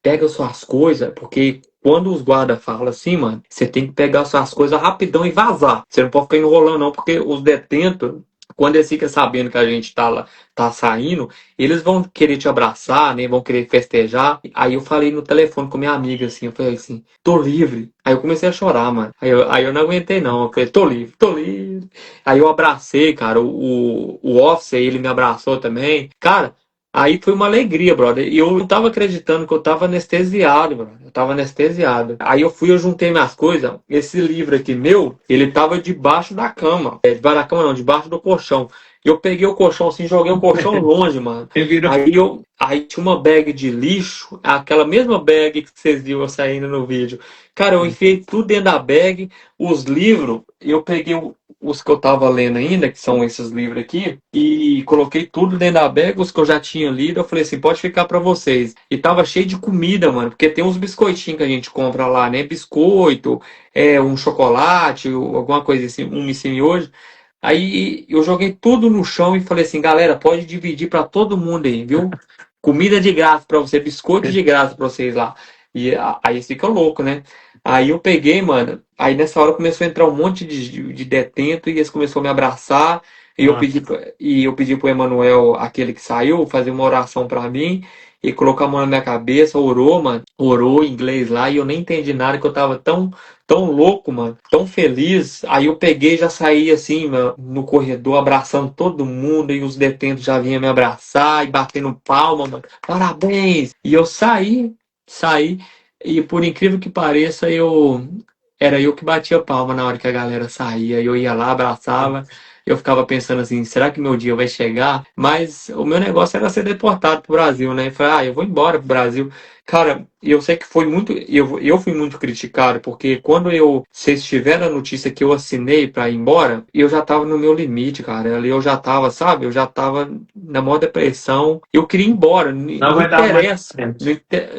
Pega suas coisas, porque quando os guardas falam assim, mano, você tem que pegar suas coisas rapidão e vazar. Você não pode ficar enrolando, não, porque os detentos, quando eles ficam sabendo que a gente tá lá, tá saindo, eles vão querer te abraçar, né? Vão querer festejar. Aí eu falei no telefone com minha amiga, assim, eu falei assim, tô livre. Aí eu comecei a chorar, mano. Aí eu não aguentei, não. Eu falei, tô livre, tô livre. Aí eu abracei, cara, o officer, ele me abraçou também. Cara, aí foi uma alegria, brother. E eu não tava acreditando que eu tava anestesiado, brother. Eu tava anestesiado. Aí eu juntei minhas coisas. Esse livro aqui meu, ele tava debaixo da cama. Debaixo da cama não, debaixo do colchão. Eu peguei o colchão assim, joguei o colchão longe, mano. Aí tinha uma bag de lixo, aquela mesma bag que vocês viram eu saindo no vídeo. Cara, eu enfiei tudo dentro da bag, os livros, eu peguei os que eu tava lendo ainda, que são esses livros aqui, e coloquei tudo dentro da bag, os que eu já tinha lido, eu falei assim, pode ficar pra vocês. E tava cheio de comida, mano, porque tem uns biscoitinhos que a gente compra lá, né? Biscoito, um chocolate, alguma coisa assim, um miojo. Aí eu joguei tudo no chão e falei assim, galera, pode dividir pra todo mundo aí, viu? Comida de graça pra você, biscoito de graça pra vocês lá. E aí fica louco, né? Aí eu peguei, mano. Aí nessa hora começou a entrar um monte de detento e eles começaram a me abraçar. E eu pedi pro Emanuel, aquele que saiu, fazer uma oração pra mim e colocar a mão na minha cabeça, orou, mano. Orou em inglês lá e eu nem entendi nada, que eu tava tão louco, mano, tão feliz. Aí eu peguei e já saí assim, mano, no corredor, abraçando todo mundo, e os detentos já vinham me abraçar e batendo palma, mano. Parabéns! E eu saí, e por incrível que pareça, era eu que batia palma na hora que a galera saía. Eu ia lá, abraçava. Eu ficava pensando assim, será que meu dia vai chegar? Mas o meu negócio era ser deportado pro Brasil, né? Eu falei, eu vou embora pro Brasil. Cara, eu sei que foi muito. Eu fui muito criticado, porque quando vocês tiveram a notícia que eu assinei pra ir embora, eu já tava no meu limite, cara. Ali eu já tava, sabe? Eu já tava na maior depressão. Eu queria ir embora. Não Não vai dar mais interessa. tempo.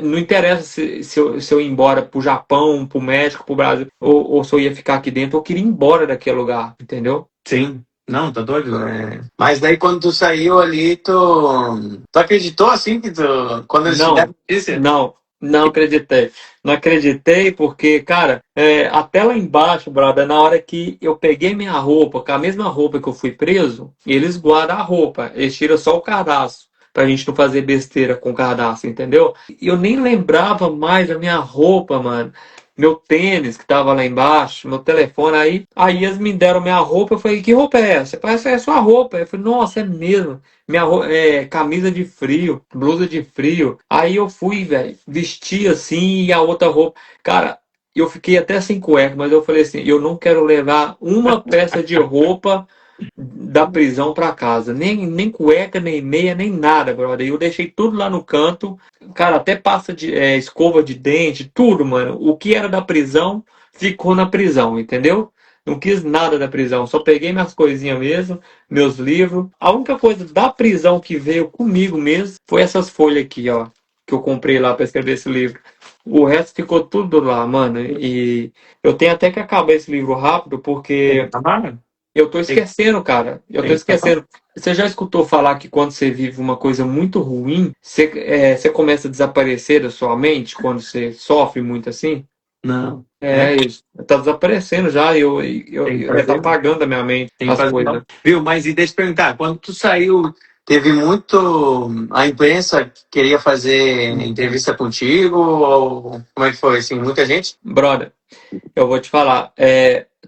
Não interessa se eu ir embora pro Japão, pro México, pro Brasil, ou se eu ia ficar aqui dentro. Eu queria ir embora daquele lugar, entendeu? Sim. Não, tá doido, né? Mas daí quando tu saiu ali, tu acreditou assim que tu. Quando eles te deram Não, notícia? não acreditei. Não acreditei porque, cara, até lá embaixo, brother, na hora que eu peguei minha roupa, com a mesma roupa que eu fui preso, eles guardam a roupa, eles tiram só o cadastro, pra gente não fazer besteira com o cadastro, entendeu? E eu nem lembrava mais da minha roupa, mano. Meu tênis que tava lá embaixo, meu telefone, aí eles me deram minha roupa, eu falei, que roupa é essa? Parece que é sua roupa. Eu falei, nossa, é mesmo. Minha camisa de frio, blusa de frio. Aí eu fui, velho, vesti assim e a outra roupa. Cara, eu fiquei até sem cueca, mas eu falei assim, eu não quero levar uma peça de roupa da prisão pra casa. Nem cueca, nem meia, nem nada, brother. Eu deixei tudo lá no canto. Cara, até pasta de escova de dente, tudo, mano. O que era da prisão, ficou na prisão, entendeu? Não quis nada da prisão, só peguei minhas coisinhas mesmo, meus livros. A única coisa da prisão que veio comigo mesmo foi essas folhas aqui, ó, que eu comprei lá para escrever esse livro. O resto ficou tudo lá, mano. E eu tenho até que acabar esse livro rápido, porque eu tô esquecendo, cara. Eu tô esquecendo. Você já escutou falar que quando você vive uma coisa muito ruim, você começa a desaparecer da sua mente quando você sofre muito assim? Não. É isso. Tá desaparecendo já. Tem que Tá fazer. apagando da minha mente Tem que as fazer. coisas. Viu? Mas e deixa eu te perguntar, quando tu saiu, teve muito. A imprensa que queria fazer entrevista contigo? Ou como é que foi? Assim, muita gente? Brother, eu vou te falar.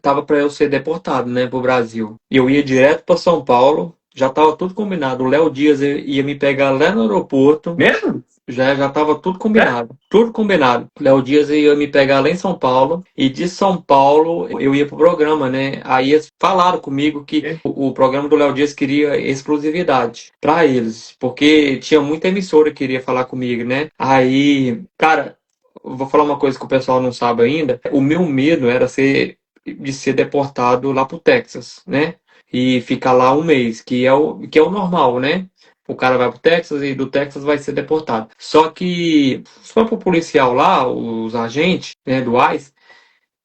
Tava pra eu ser deportado, né, pro Brasil. E eu ia direto pra São Paulo. Já tava tudo combinado. O Léo Dias ia me pegar lá no aeroporto. Mesmo? Já estava tudo combinado. Tudo combinado. Léo Dias ia me pegar lá em São Paulo. E de São Paulo eu ia pro programa, né? Aí eles falaram comigo que o programa do Léo Dias queria exclusividade para eles. Porque tinha muita emissora que queria falar comigo, né? Aí, cara, eu vou falar uma coisa que o pessoal não sabe ainda. O meu medo era ser de ser deportado lá pro Texas, né? E ficar lá um mês, que é o normal, né? O cara vai pro Texas e do Texas vai ser deportado. Só que só pro policial lá, os agentes, né, do ICE,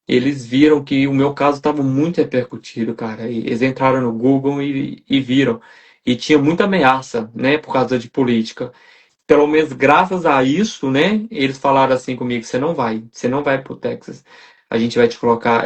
eles viram que o meu caso estava muito repercutido, cara. E eles entraram no Google e viram. E tinha muita ameaça, né, por causa de política. Pelo menos graças a isso, né, eles falaram assim comigo, você não vai pro Texas. A gente vai te colocar,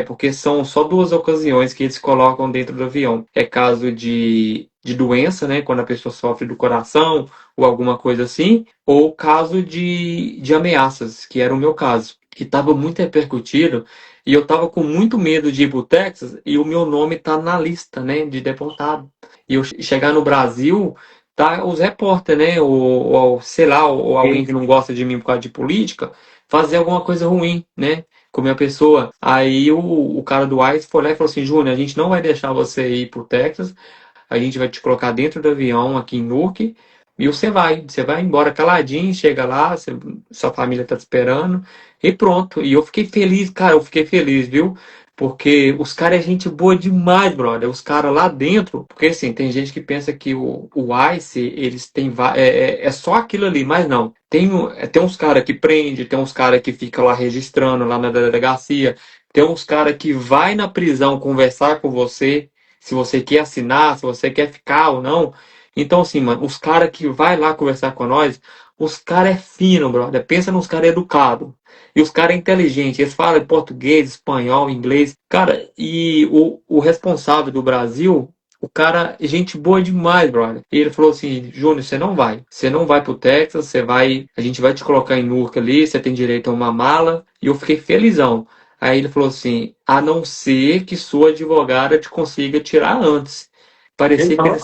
porque são só duas ocasiões que eles colocam dentro do avião. É caso de doença, né, quando a pessoa sofre do coração ou alguma coisa assim, ou caso de ameaças, que era o meu caso, que estava muito repercutido, e eu estava com muito medo de ir pro Texas, e o meu nome tá na lista, né, de deportado. E eu chegar no Brasil, tá os repórteres, né? Ou sei lá, ou alguém que não gosta de mim por causa de política, fazer alguma coisa ruim, né? Com a minha pessoa. Aí o cara do ICE foi lá e falou assim: Júnior, a gente não vai deixar você ir pro Texas, a gente vai te colocar dentro do avião aqui em Newark. E você vai embora caladinho, chega lá, sua família tá te esperando, e pronto. E eu fiquei feliz, cara, eu fiquei feliz, viu? Porque os caras é gente boa demais, brother. Os caras lá dentro. Porque assim, tem gente que pensa que o ICE, eles têm. É só aquilo ali, mas não. Tem uns caras que prende, tem uns caras que ficam lá registrando lá na delegacia. Tem uns caras que vai na prisão conversar com você, se você quer assinar, se você quer ficar ou não. Então, assim, mano, os caras que vai lá conversar com nós, os caras é fino, brother. Pensa nos caras educados. E os caras inteligentes, eles falam português, espanhol, inglês. Cara, e o responsável do Brasil, o cara, gente boa demais, brother. E ele falou assim: Júnior, você não vai. Você não vai pro Texas, a gente vai te colocar em Newark ali, você tem direito a uma mala. E eu fiquei felizão. Aí ele falou assim: a não ser que sua advogada te consiga tirar antes. Parecia que ele,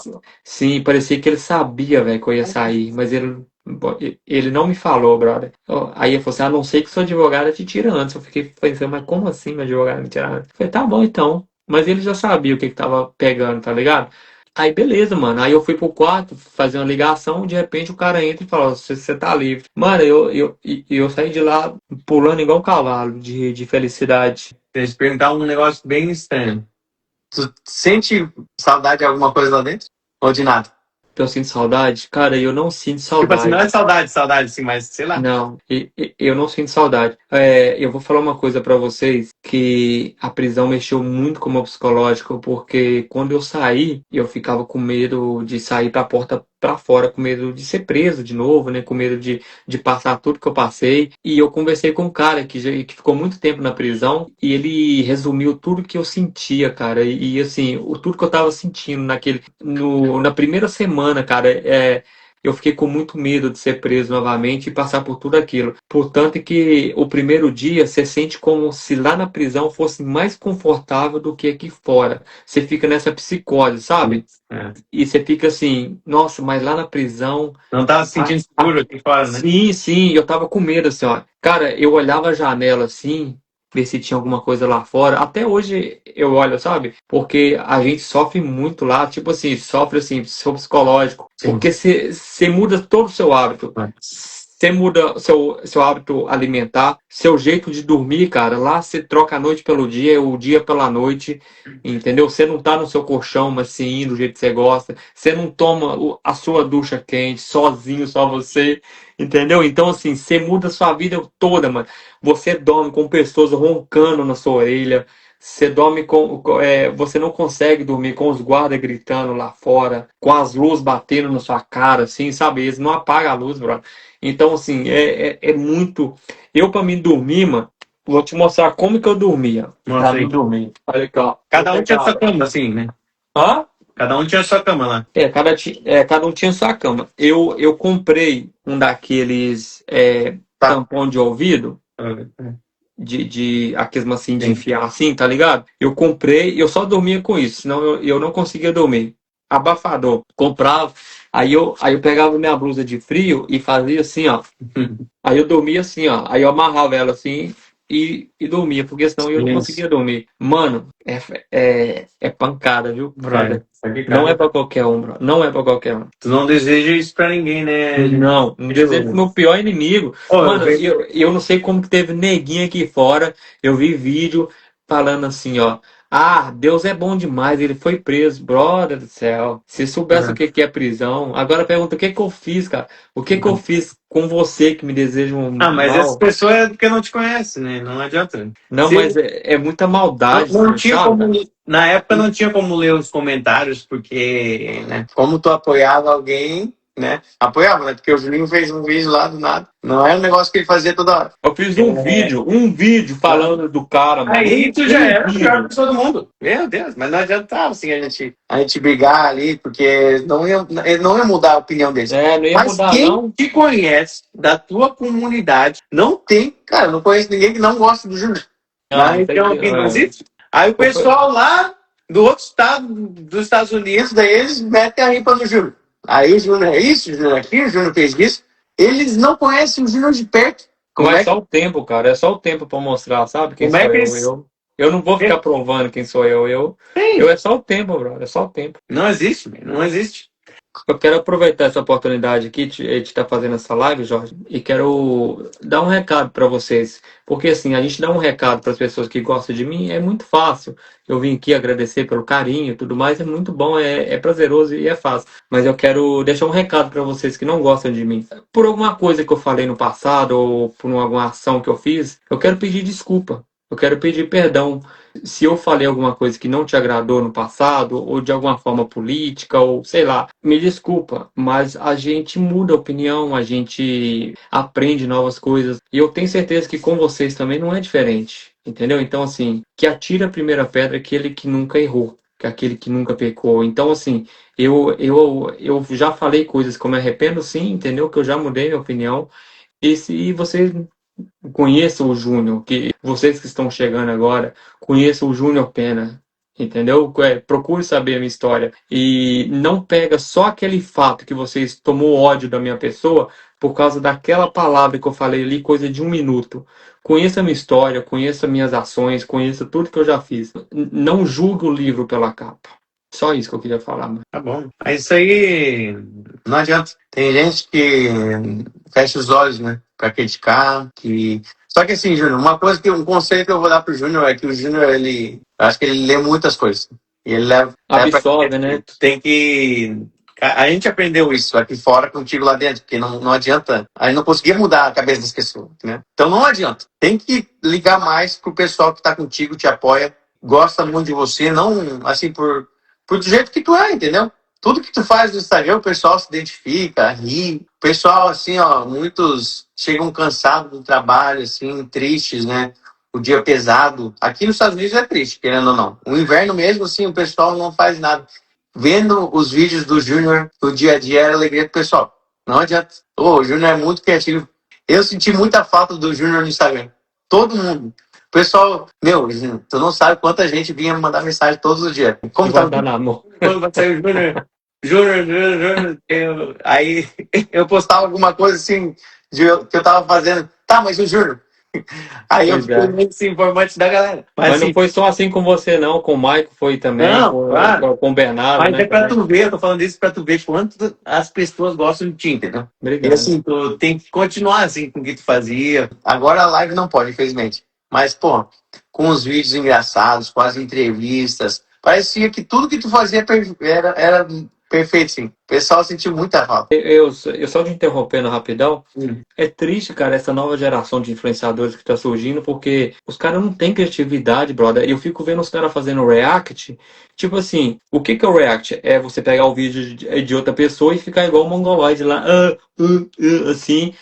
sim, parecia que ele sabia, velho, que eu ia sair, mas ele não me falou, brother. Aí ele falou assim: a não ser que sua advogada te tira antes. Eu fiquei pensando, mas como assim minha advogada me tirar antes? Eu falei, tá bom então. Mas ele já sabia o que tava pegando, tá ligado? Aí beleza, mano. Aí eu fui pro quarto fazer uma ligação, de repente o cara entra e fala: você tá livre. Mano, eu saí de lá pulando igual um cavalo de felicidade. Deixa eu te perguntar um negócio bem estranho. Tu sente saudade de alguma coisa lá dentro? Ou de nada? Eu sinto saudade? Cara, eu não sinto Tipo assim, não saudade. é saudade, assim, mas sei lá. Não, eu não sinto saudade. Eu vou falar uma coisa pra vocês, que a prisão mexeu muito com o meu psicológico, porque quando eu saí, eu ficava com medo de sair pra porta pra fora, com medo de ser preso de novo, né? Com medo de passar tudo que eu passei. E eu conversei com um cara que ficou muito tempo na prisão, e ele resumiu tudo que eu sentia, cara. Assim, tudo que eu tava sentindo na primeira semana, cara. Eu fiquei com muito medo de ser preso novamente e passar por tudo aquilo. Portanto, que o primeiro dia você sente como se lá na prisão fosse mais confortável do que aqui fora. Você fica nessa psicose, sabe? É. E você fica assim, nossa, mas lá na prisão. Não tava se sentindo seguro aqui fora, né? Sim, sim, eu tava com medo, assim, ó. Cara, eu olhava a janela assim, ver se tinha alguma coisa lá fora. Até hoje eu olho, sabe? Porque a gente sofre muito lá, tipo assim, sofre assim, seu psicológico. Sim. Porque você muda todo o seu hábito. É. Você muda seu hábito alimentar, seu jeito de dormir, cara. Lá você troca a noite pelo dia, o dia pela noite, entendeu? Você não tá no seu colchão, mas sim, do jeito que você gosta. Você não toma a sua ducha quente, sozinho, só você, entendeu? Então, assim, você muda a sua vida toda, mano. Você dorme com pessoas roncando na sua orelha. Você dorme você não consegue dormir com os guardas gritando lá fora, com as luzes batendo na sua cara, assim, sabe? Eles não apagam a luz, brother. Então, assim, é muito. Eu, pra mim dormir, mano, vou te mostrar como que eu dormia. Mostra Pra aí. mim dormir. Olha aqui, ó. Cada um tinha sua cama, assim, né? Hã? Cada um tinha sua cama lá. Cada um tinha sua cama. Eu comprei um daqueles tampão de ouvido, aqueles assim de Sim. enfiar assim, tá ligado? Eu comprei, eu só dormia com isso, senão eu não conseguia dormir. Abafador. Comprava, aí eu pegava minha blusa de frio e fazia assim, ó. Aí eu dormia assim, ó. Aí eu amarrava ela assim e dormia, porque senão eu não Isso. conseguia dormir. Mano, é pancada, viu, brother? Não é pra qualquer um, bro. Não é pra qualquer um. Tu não deseja isso pra ninguém, né? Não desejo pro meu pior inimigo. Ô, Mano, eu não sei como que teve neguinho aqui fora. Eu vi vídeo. falando assim, ó. Ah, Deus é bom demais, ele foi preso, brother do céu. Se soubesse o Uhum. que que é prisão. Agora pergunta, o que que eu fiz, cara? O que que eu fiz com você que me deseja um Ah, mas essa mal? pessoa é porque não te conhece, né? Não adianta. Não, Se mas é muita Não, maldade, não tinha sabe, como, cara? na época não tinha como ler os comentários, porque, né, como tu apoiava alguém, né? Apoiava, né? Porque o Julinho fez um vídeo lá do nada. Não era um negócio que ele fazia toda hora. Eu fiz É, um vídeo falando do cara, mano. aí tu já Um era a pior vídeo. pessoa do mundo. Meu Deus, mas não adiantava assim a gente brigar ali, porque não ia mudar a opinião deles. É, não ia Mas mudar, quem não. te conhece da tua comunidade, não tem, cara, não conheço ninguém que não gosta do Júnior. Na Não, isso aí. região aqui não existe. Aí o pessoal lá do outro estado, dos Estados Unidos, daí eles metem a ripa no Júnior. Aí o Júnior é isso, o Júnior é aquilo, o Júnior fez isso. Eles não conhecem o Júnior de perto. Não Como é é que, só o tempo, cara. É só o tempo pra mostrar, sabe? Quem como é sou que eu? eles. Eu não vou ficar provando quem sou eu. Eu Tem. é só o tempo, brother. É só o tempo. Não existe, não existe. Eu quero aproveitar essa oportunidade aqui de estar fazendo essa live, Jorge, e quero dar um recado para vocês. Porque assim, a gente dá um recado para as pessoas que gostam de mim, é muito fácil. Eu vim aqui agradecer pelo carinho e tudo mais, é muito bom, é prazeroso e é fácil. Mas eu quero deixar um recado para vocês que não gostam de mim. Por alguma coisa que eu falei no passado ou por alguma ação que eu fiz, eu quero pedir desculpa. Eu quero pedir perdão se eu falei alguma coisa que não te agradou no passado, ou de alguma forma política, ou sei lá, me desculpa, mas a gente muda a opinião, a gente aprende novas coisas, e eu tenho certeza que com vocês também não é diferente, entendeu? Então, assim, que atira a primeira pedra aquele que nunca errou. Que é aquele que nunca pecou. Então, assim, eu já falei coisas que eu me arrependo, sim, entendeu? Que eu já mudei minha opinião. E se você conheça o Júnior, que vocês que estão chegando agora, conheçam o Júnior Pena, entendeu? Procure saber a minha história e não pega só aquele fato que vocês tomou ódio da minha pessoa por causa daquela palavra que eu falei ali, coisa de 1 minuto. Conheça a minha história, conheça minhas ações, conheça tudo que eu já fiz. Não julgue o livro pela capa. Só isso que eu queria falar, mano. Tá bom. Mas isso aí não adianta. Tem gente que fecha os olhos, né? Pra criticar. Só que assim, Júnior, um conselho que eu vou dar pro Júnior é que o Júnior, eu acho que ele lê muitas coisas. E ele leva pra Absorve, né? tu tem que. A gente aprendeu isso aqui fora contigo lá dentro, porque não adianta. A gente não conseguia mudar a cabeça das pessoas, né? Então não adianta. Tem que ligar mais pro pessoal que tá contigo, te apoia, gosta muito de você, não assim por do jeito que tu é, entendeu? Tudo que tu faz no Instagram, o pessoal se identifica, ri. O pessoal, assim, ó, muitos chegam cansados do trabalho, assim, tristes, né? O dia pesado. Aqui nos Estados Unidos é triste, querendo ou não. O inverno mesmo, assim, o pessoal não faz nada. Vendo os vídeos do Júnior no dia a dia era alegria do pessoal. Não adianta. Ô, o Júnior é muito criativo. Eu senti muita falta do Júnior no Instagram. Todo mundo. O pessoal, meu, Júnior, tu não sabe quanta gente vinha me mandar mensagem todos os dias. Como tá? Guardanapo. Quando vai sair o Júnior? Júnior. Aí eu postava alguma coisa assim que eu tava fazendo. Tá, mas o Júnior. Aí eu Pois fiquei é. meio assim, informante da galera. Mas Mas não assim, foi só assim com você, não. Com o Maico foi também, não, claro. com o Bernardo, Mas né? é pra Também. tu ver, eu tô falando isso pra tu ver quanto as pessoas gostam de ti, entendeu? E Obrigado. assim, tu tem que continuar assim com o que tu fazia. Agora a live não pode, infelizmente. Mas, pô, com os vídeos engraçados, com as entrevistas, parecia que tudo que tu fazia era perfeito, sim. O pessoal sentiu muita falta. Eu só te interrompendo rapidão, Hum. é triste, cara, essa nova geração de influenciadores que tá surgindo, porque os caras não têm criatividade, brother. Eu fico vendo os caras fazendo react, tipo assim, o que que é o react? É você pegar o vídeo de outra pessoa e ficar igual o mongoloide lá, assim.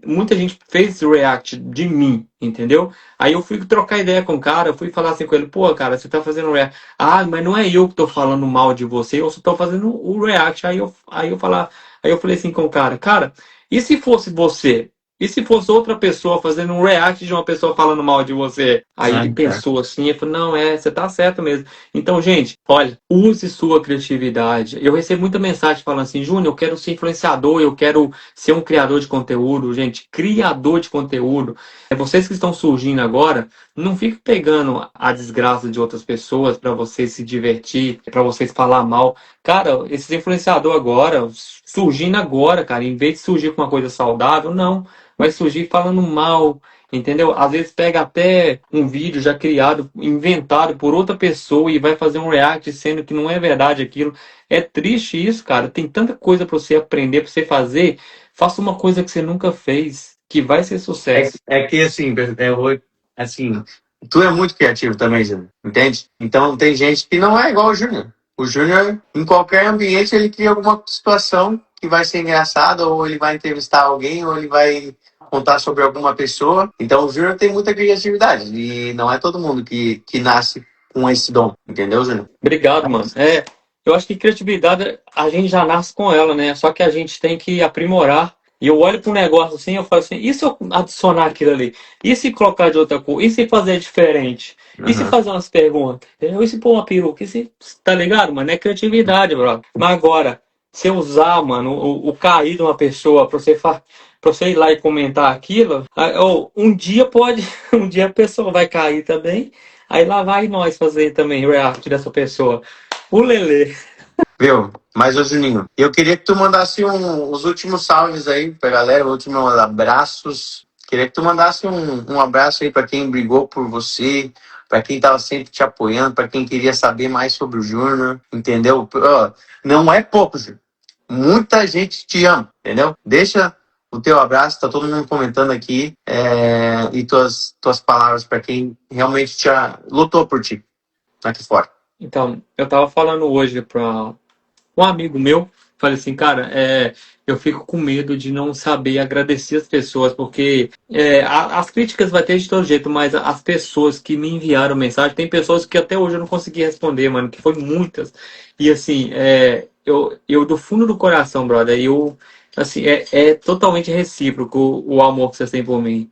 Muita gente fez react de mim, entendeu? Aí eu fui trocar ideia com o cara, eu fui falar assim com ele, pô, cara, você tá fazendo react. Ah, mas não é eu que tô falando mal de você, eu só tô fazendo o react. Aí eu falei assim com o cara, e se fosse você? E se fosse outra pessoa fazendo um react de uma pessoa falando mal de você? Aí ele pensou assim, e falou, não, você tá certo mesmo. Então, gente, olha, use sua criatividade. Eu recebo muita mensagem falando assim, Júnior, eu quero ser influenciador, eu quero ser um criador de conteúdo. Gente, criador de conteúdo. Vocês que estão surgindo agora, não fiquem pegando a desgraça de outras pessoas para vocês se divertir, para vocês falar mal. Cara, esses influenciadores agora, surgindo agora, cara, em vez de surgir com uma coisa saudável, não. Vai surgir falando mal, entendeu? Às vezes pega até um vídeo já criado, inventado por outra pessoa e vai fazer um react sendo que não é verdade aquilo. É triste isso, cara. Tem tanta coisa para você aprender, para você fazer. Faça uma coisa que você nunca fez, que vai ser sucesso. É que assim, assim, tu é muito criativo também, Júnior, entende? Então tem gente que não é igual o Júnior. O Júnior, em qualquer ambiente, ele cria alguma situação que vai ser engraçada, ou ele vai entrevistar alguém, ou ele vai contar sobre alguma pessoa. Então o Júnior tem muita criatividade e não é todo mundo que nasce com esse dom, entendeu, Júnior? Obrigado, mano. Eu acho que criatividade a gente já nasce com ela, né? Só que a gente tem que aprimorar. E eu olho para um negócio assim, eu falo assim, e se eu adicionar aquilo ali? E se colocar de outra cor? E se fazer diferente? E se fazer umas perguntas? Entendeu? E se pôr uma peruca? E se, tá ligado, mano? É criatividade, brother. Mas agora, se eu usar, mano, o cair de uma pessoa pra você ir lá e comentar aquilo, um dia pode, um dia a pessoa vai cair também. Aí lá vai nós fazer também react dessa pessoa. O Lelê. Viu? Mas, ô Juninho, eu queria que tu mandasse os últimos salves aí pra galera, os últimos abraços. Queria que tu mandasse um abraço aí pra quem brigou por você, pra quem tava sempre te apoiando, pra quem queria saber mais sobre o Júnior, entendeu? Ó, não é pouco, Júnior. Muita gente te ama, entendeu? Deixa o teu abraço, tá todo mundo comentando aqui, e tuas palavras pra quem realmente lutou por ti aqui fora. Então, eu tava falando hoje pra um amigo meu, falei assim, cara, eu fico com medo de não saber agradecer as pessoas, porque as críticas vai ter de todo jeito, mas as pessoas que me enviaram mensagem, tem pessoas que até hoje eu não consegui responder, mano, que foi muitas. E assim, eu do fundo do coração, brother, assim, é totalmente recíproco o amor que vocês têm por mim.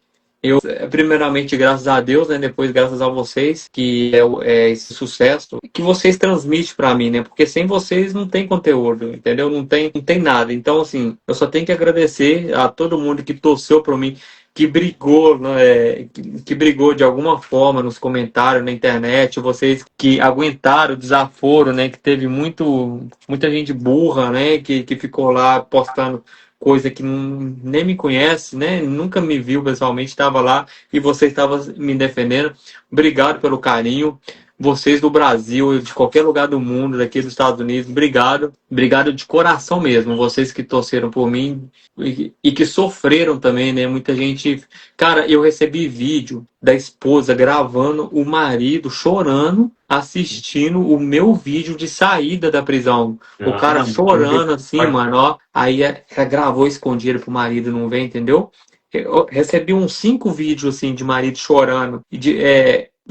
Primeiramente, graças a Deus, né? Depois, graças a vocês, que é esse sucesso que vocês transmitem para mim, né? Porque sem vocês não tem conteúdo, entendeu? Não tem nada. Então, assim, eu só tenho que agradecer a todo mundo que torceu por mim, que brigou, né? Que brigou de alguma forma nos comentários, na internet, vocês que aguentaram o desaforo, né? Que teve muita gente burra, né? Que ficou lá postando coisa que nem me conhece, né? Nunca me viu pessoalmente, estava lá e você estava me defendendo. Obrigado pelo carinho. Vocês do Brasil, de qualquer lugar do mundo, daqui dos Estados Unidos, obrigado. Obrigado de coração mesmo. Vocês que torceram por mim e que sofreram também, né? Muita gente. Cara, eu recebi vídeo da esposa gravando o marido chorando, assistindo o meu vídeo de saída da prisão. O cara chorando assim, mano, ó. Aí ela gravou escondido pro marido não ver, entendeu? Eu recebi uns 5 vídeos assim de marido chorando e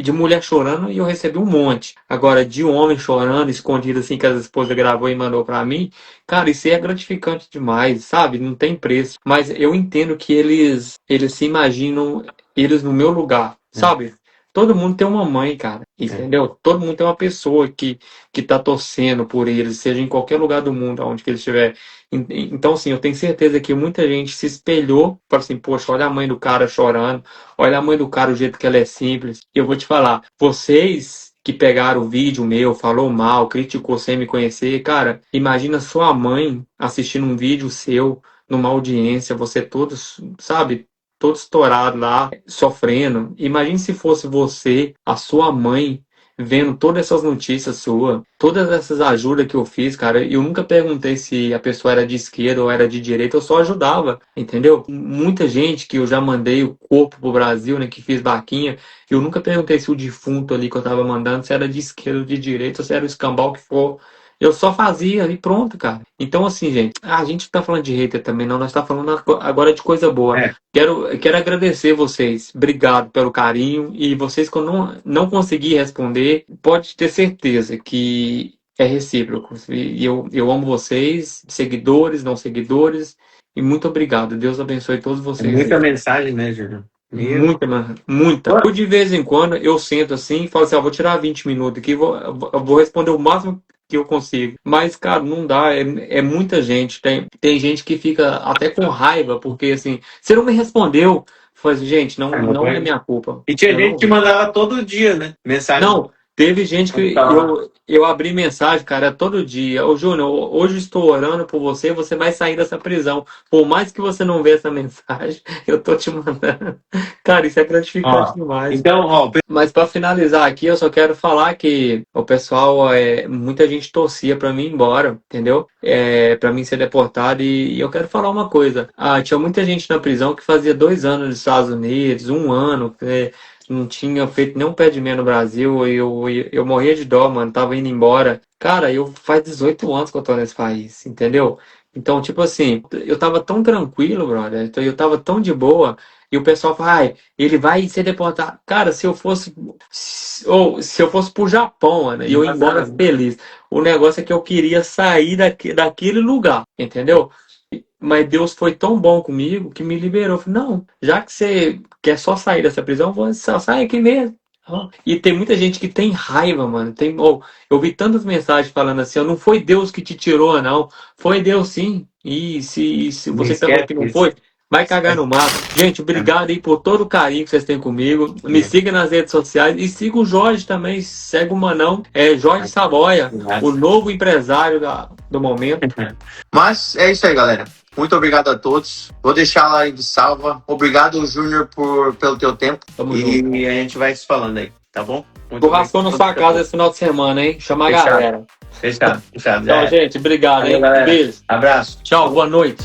de mulher chorando, e eu recebi um monte. Agora, de homem chorando, escondido assim, que a esposa gravou e mandou pra mim, cara, isso é gratificante demais, sabe? Não tem preço. Mas eu entendo que eles se imaginam eles no meu lugar, sabe? Todo mundo tem uma mãe, cara, entendeu? Todo mundo tem uma pessoa que tá torcendo por eles, seja em qualquer lugar do mundo, onde que eles estiver. Então, assim, eu tenho certeza que muita gente se espelhou, para assim, poxa, olha a mãe do cara chorando, olha a mãe do cara, o jeito que ela é simples. E eu vou te falar, vocês que pegaram o vídeo meu, falou mal, criticou sem me conhecer, cara, imagina sua mãe assistindo um vídeo seu, numa audiência, você todos, sabe, todo estourado lá, sofrendo. Imagine se fosse você, a sua mãe, vendo todas essas notícias suas, todas essas ajudas que eu fiz, cara. Eu nunca perguntei se a pessoa era de esquerda ou era de direita, eu só ajudava, entendeu? Muita gente que eu já mandei o corpo pro Brasil, né, que fiz vaquinha, eu nunca perguntei se o defunto ali que eu tava mandando, se era de esquerda ou de direita, ou se era o escambau que for. Eu só fazia e pronto, cara. Então, assim, gente, a gente tá falando de hater também, não. Nós tá falando agora de coisa boa. Quero agradecer vocês. Obrigado pelo carinho. E vocês que eu não consegui responder, pode ter certeza que é recíproco. E eu amo vocês, seguidores, não seguidores. E muito obrigado. Deus abençoe todos vocês. Muita mensagem, né, Júnior? Muita, mano. Muita. De vez em quando eu sento assim e falo assim, vou tirar 20 minutos aqui, eu vou responder o máximo que eu consigo. Mas, cara, não dá, é muita gente. Tem gente que fica até com raiva, porque assim, você não me respondeu. Eu falei assim, gente, não é minha culpa. E tinha gente que mandava todo dia, né? Mensagem. Não, Teve gente que eu abri mensagem, cara, todo dia. Ô, Júnior, hoje eu estou orando por você, você vai sair dessa prisão. Por mais que você não vê essa mensagem, eu tô te mandando. Cara, isso é gratificante demais. Então, Mas para finalizar aqui, eu só quero falar que o pessoal, muita gente torcia para mim ir embora, entendeu? Para mim ser deportado. E eu quero falar uma coisa. Tinha muita gente na prisão que fazia 2 anos nos Estados Unidos, 1 ano, não tinha feito nenhum pé de meia no Brasil. Eu morria de dó, mano. Tava indo embora. Cara, faz 18 anos que eu tô nesse país, entendeu? Então, tipo assim, eu tava tão tranquilo, brother. Então, eu tava tão de boa. E o pessoal fala, ai, ele vai ser deportado. Cara, se eu fosse pro Japão, mano, e eu ia embora feliz. O negócio é que eu queria sair daquele lugar, entendeu? Mas Deus foi tão bom comigo que me liberou. Eu falei, não, já que você quer só sair dessa prisão, vou só sair aqui mesmo. E tem muita gente que tem raiva, mano. Eu vi tantas mensagens falando assim, ó, não foi Deus que te tirou, não. Foi Deus sim. E se você pensou que não foi, vai cagar no mato. Gente, obrigado aí por todo o carinho que vocês têm comigo. Me siga nas redes sociais e siga o Jorge também. Segue o Manão. Jorge Saboia, o novo empresário do momento. Mas é isso aí, galera. Muito obrigado a todos. Vou deixar lá aí de salva. Obrigado, Júnior, pelo teu tempo. Tamo e junto. a gente vai se falando aí, tá bom? Churrascão na sua casa esse final de semana, hein? Chama a galera. Fechado. Então, gente, obrigado, hein? Valeu, galera. Beijo. Abraço. Tchau, boa noite.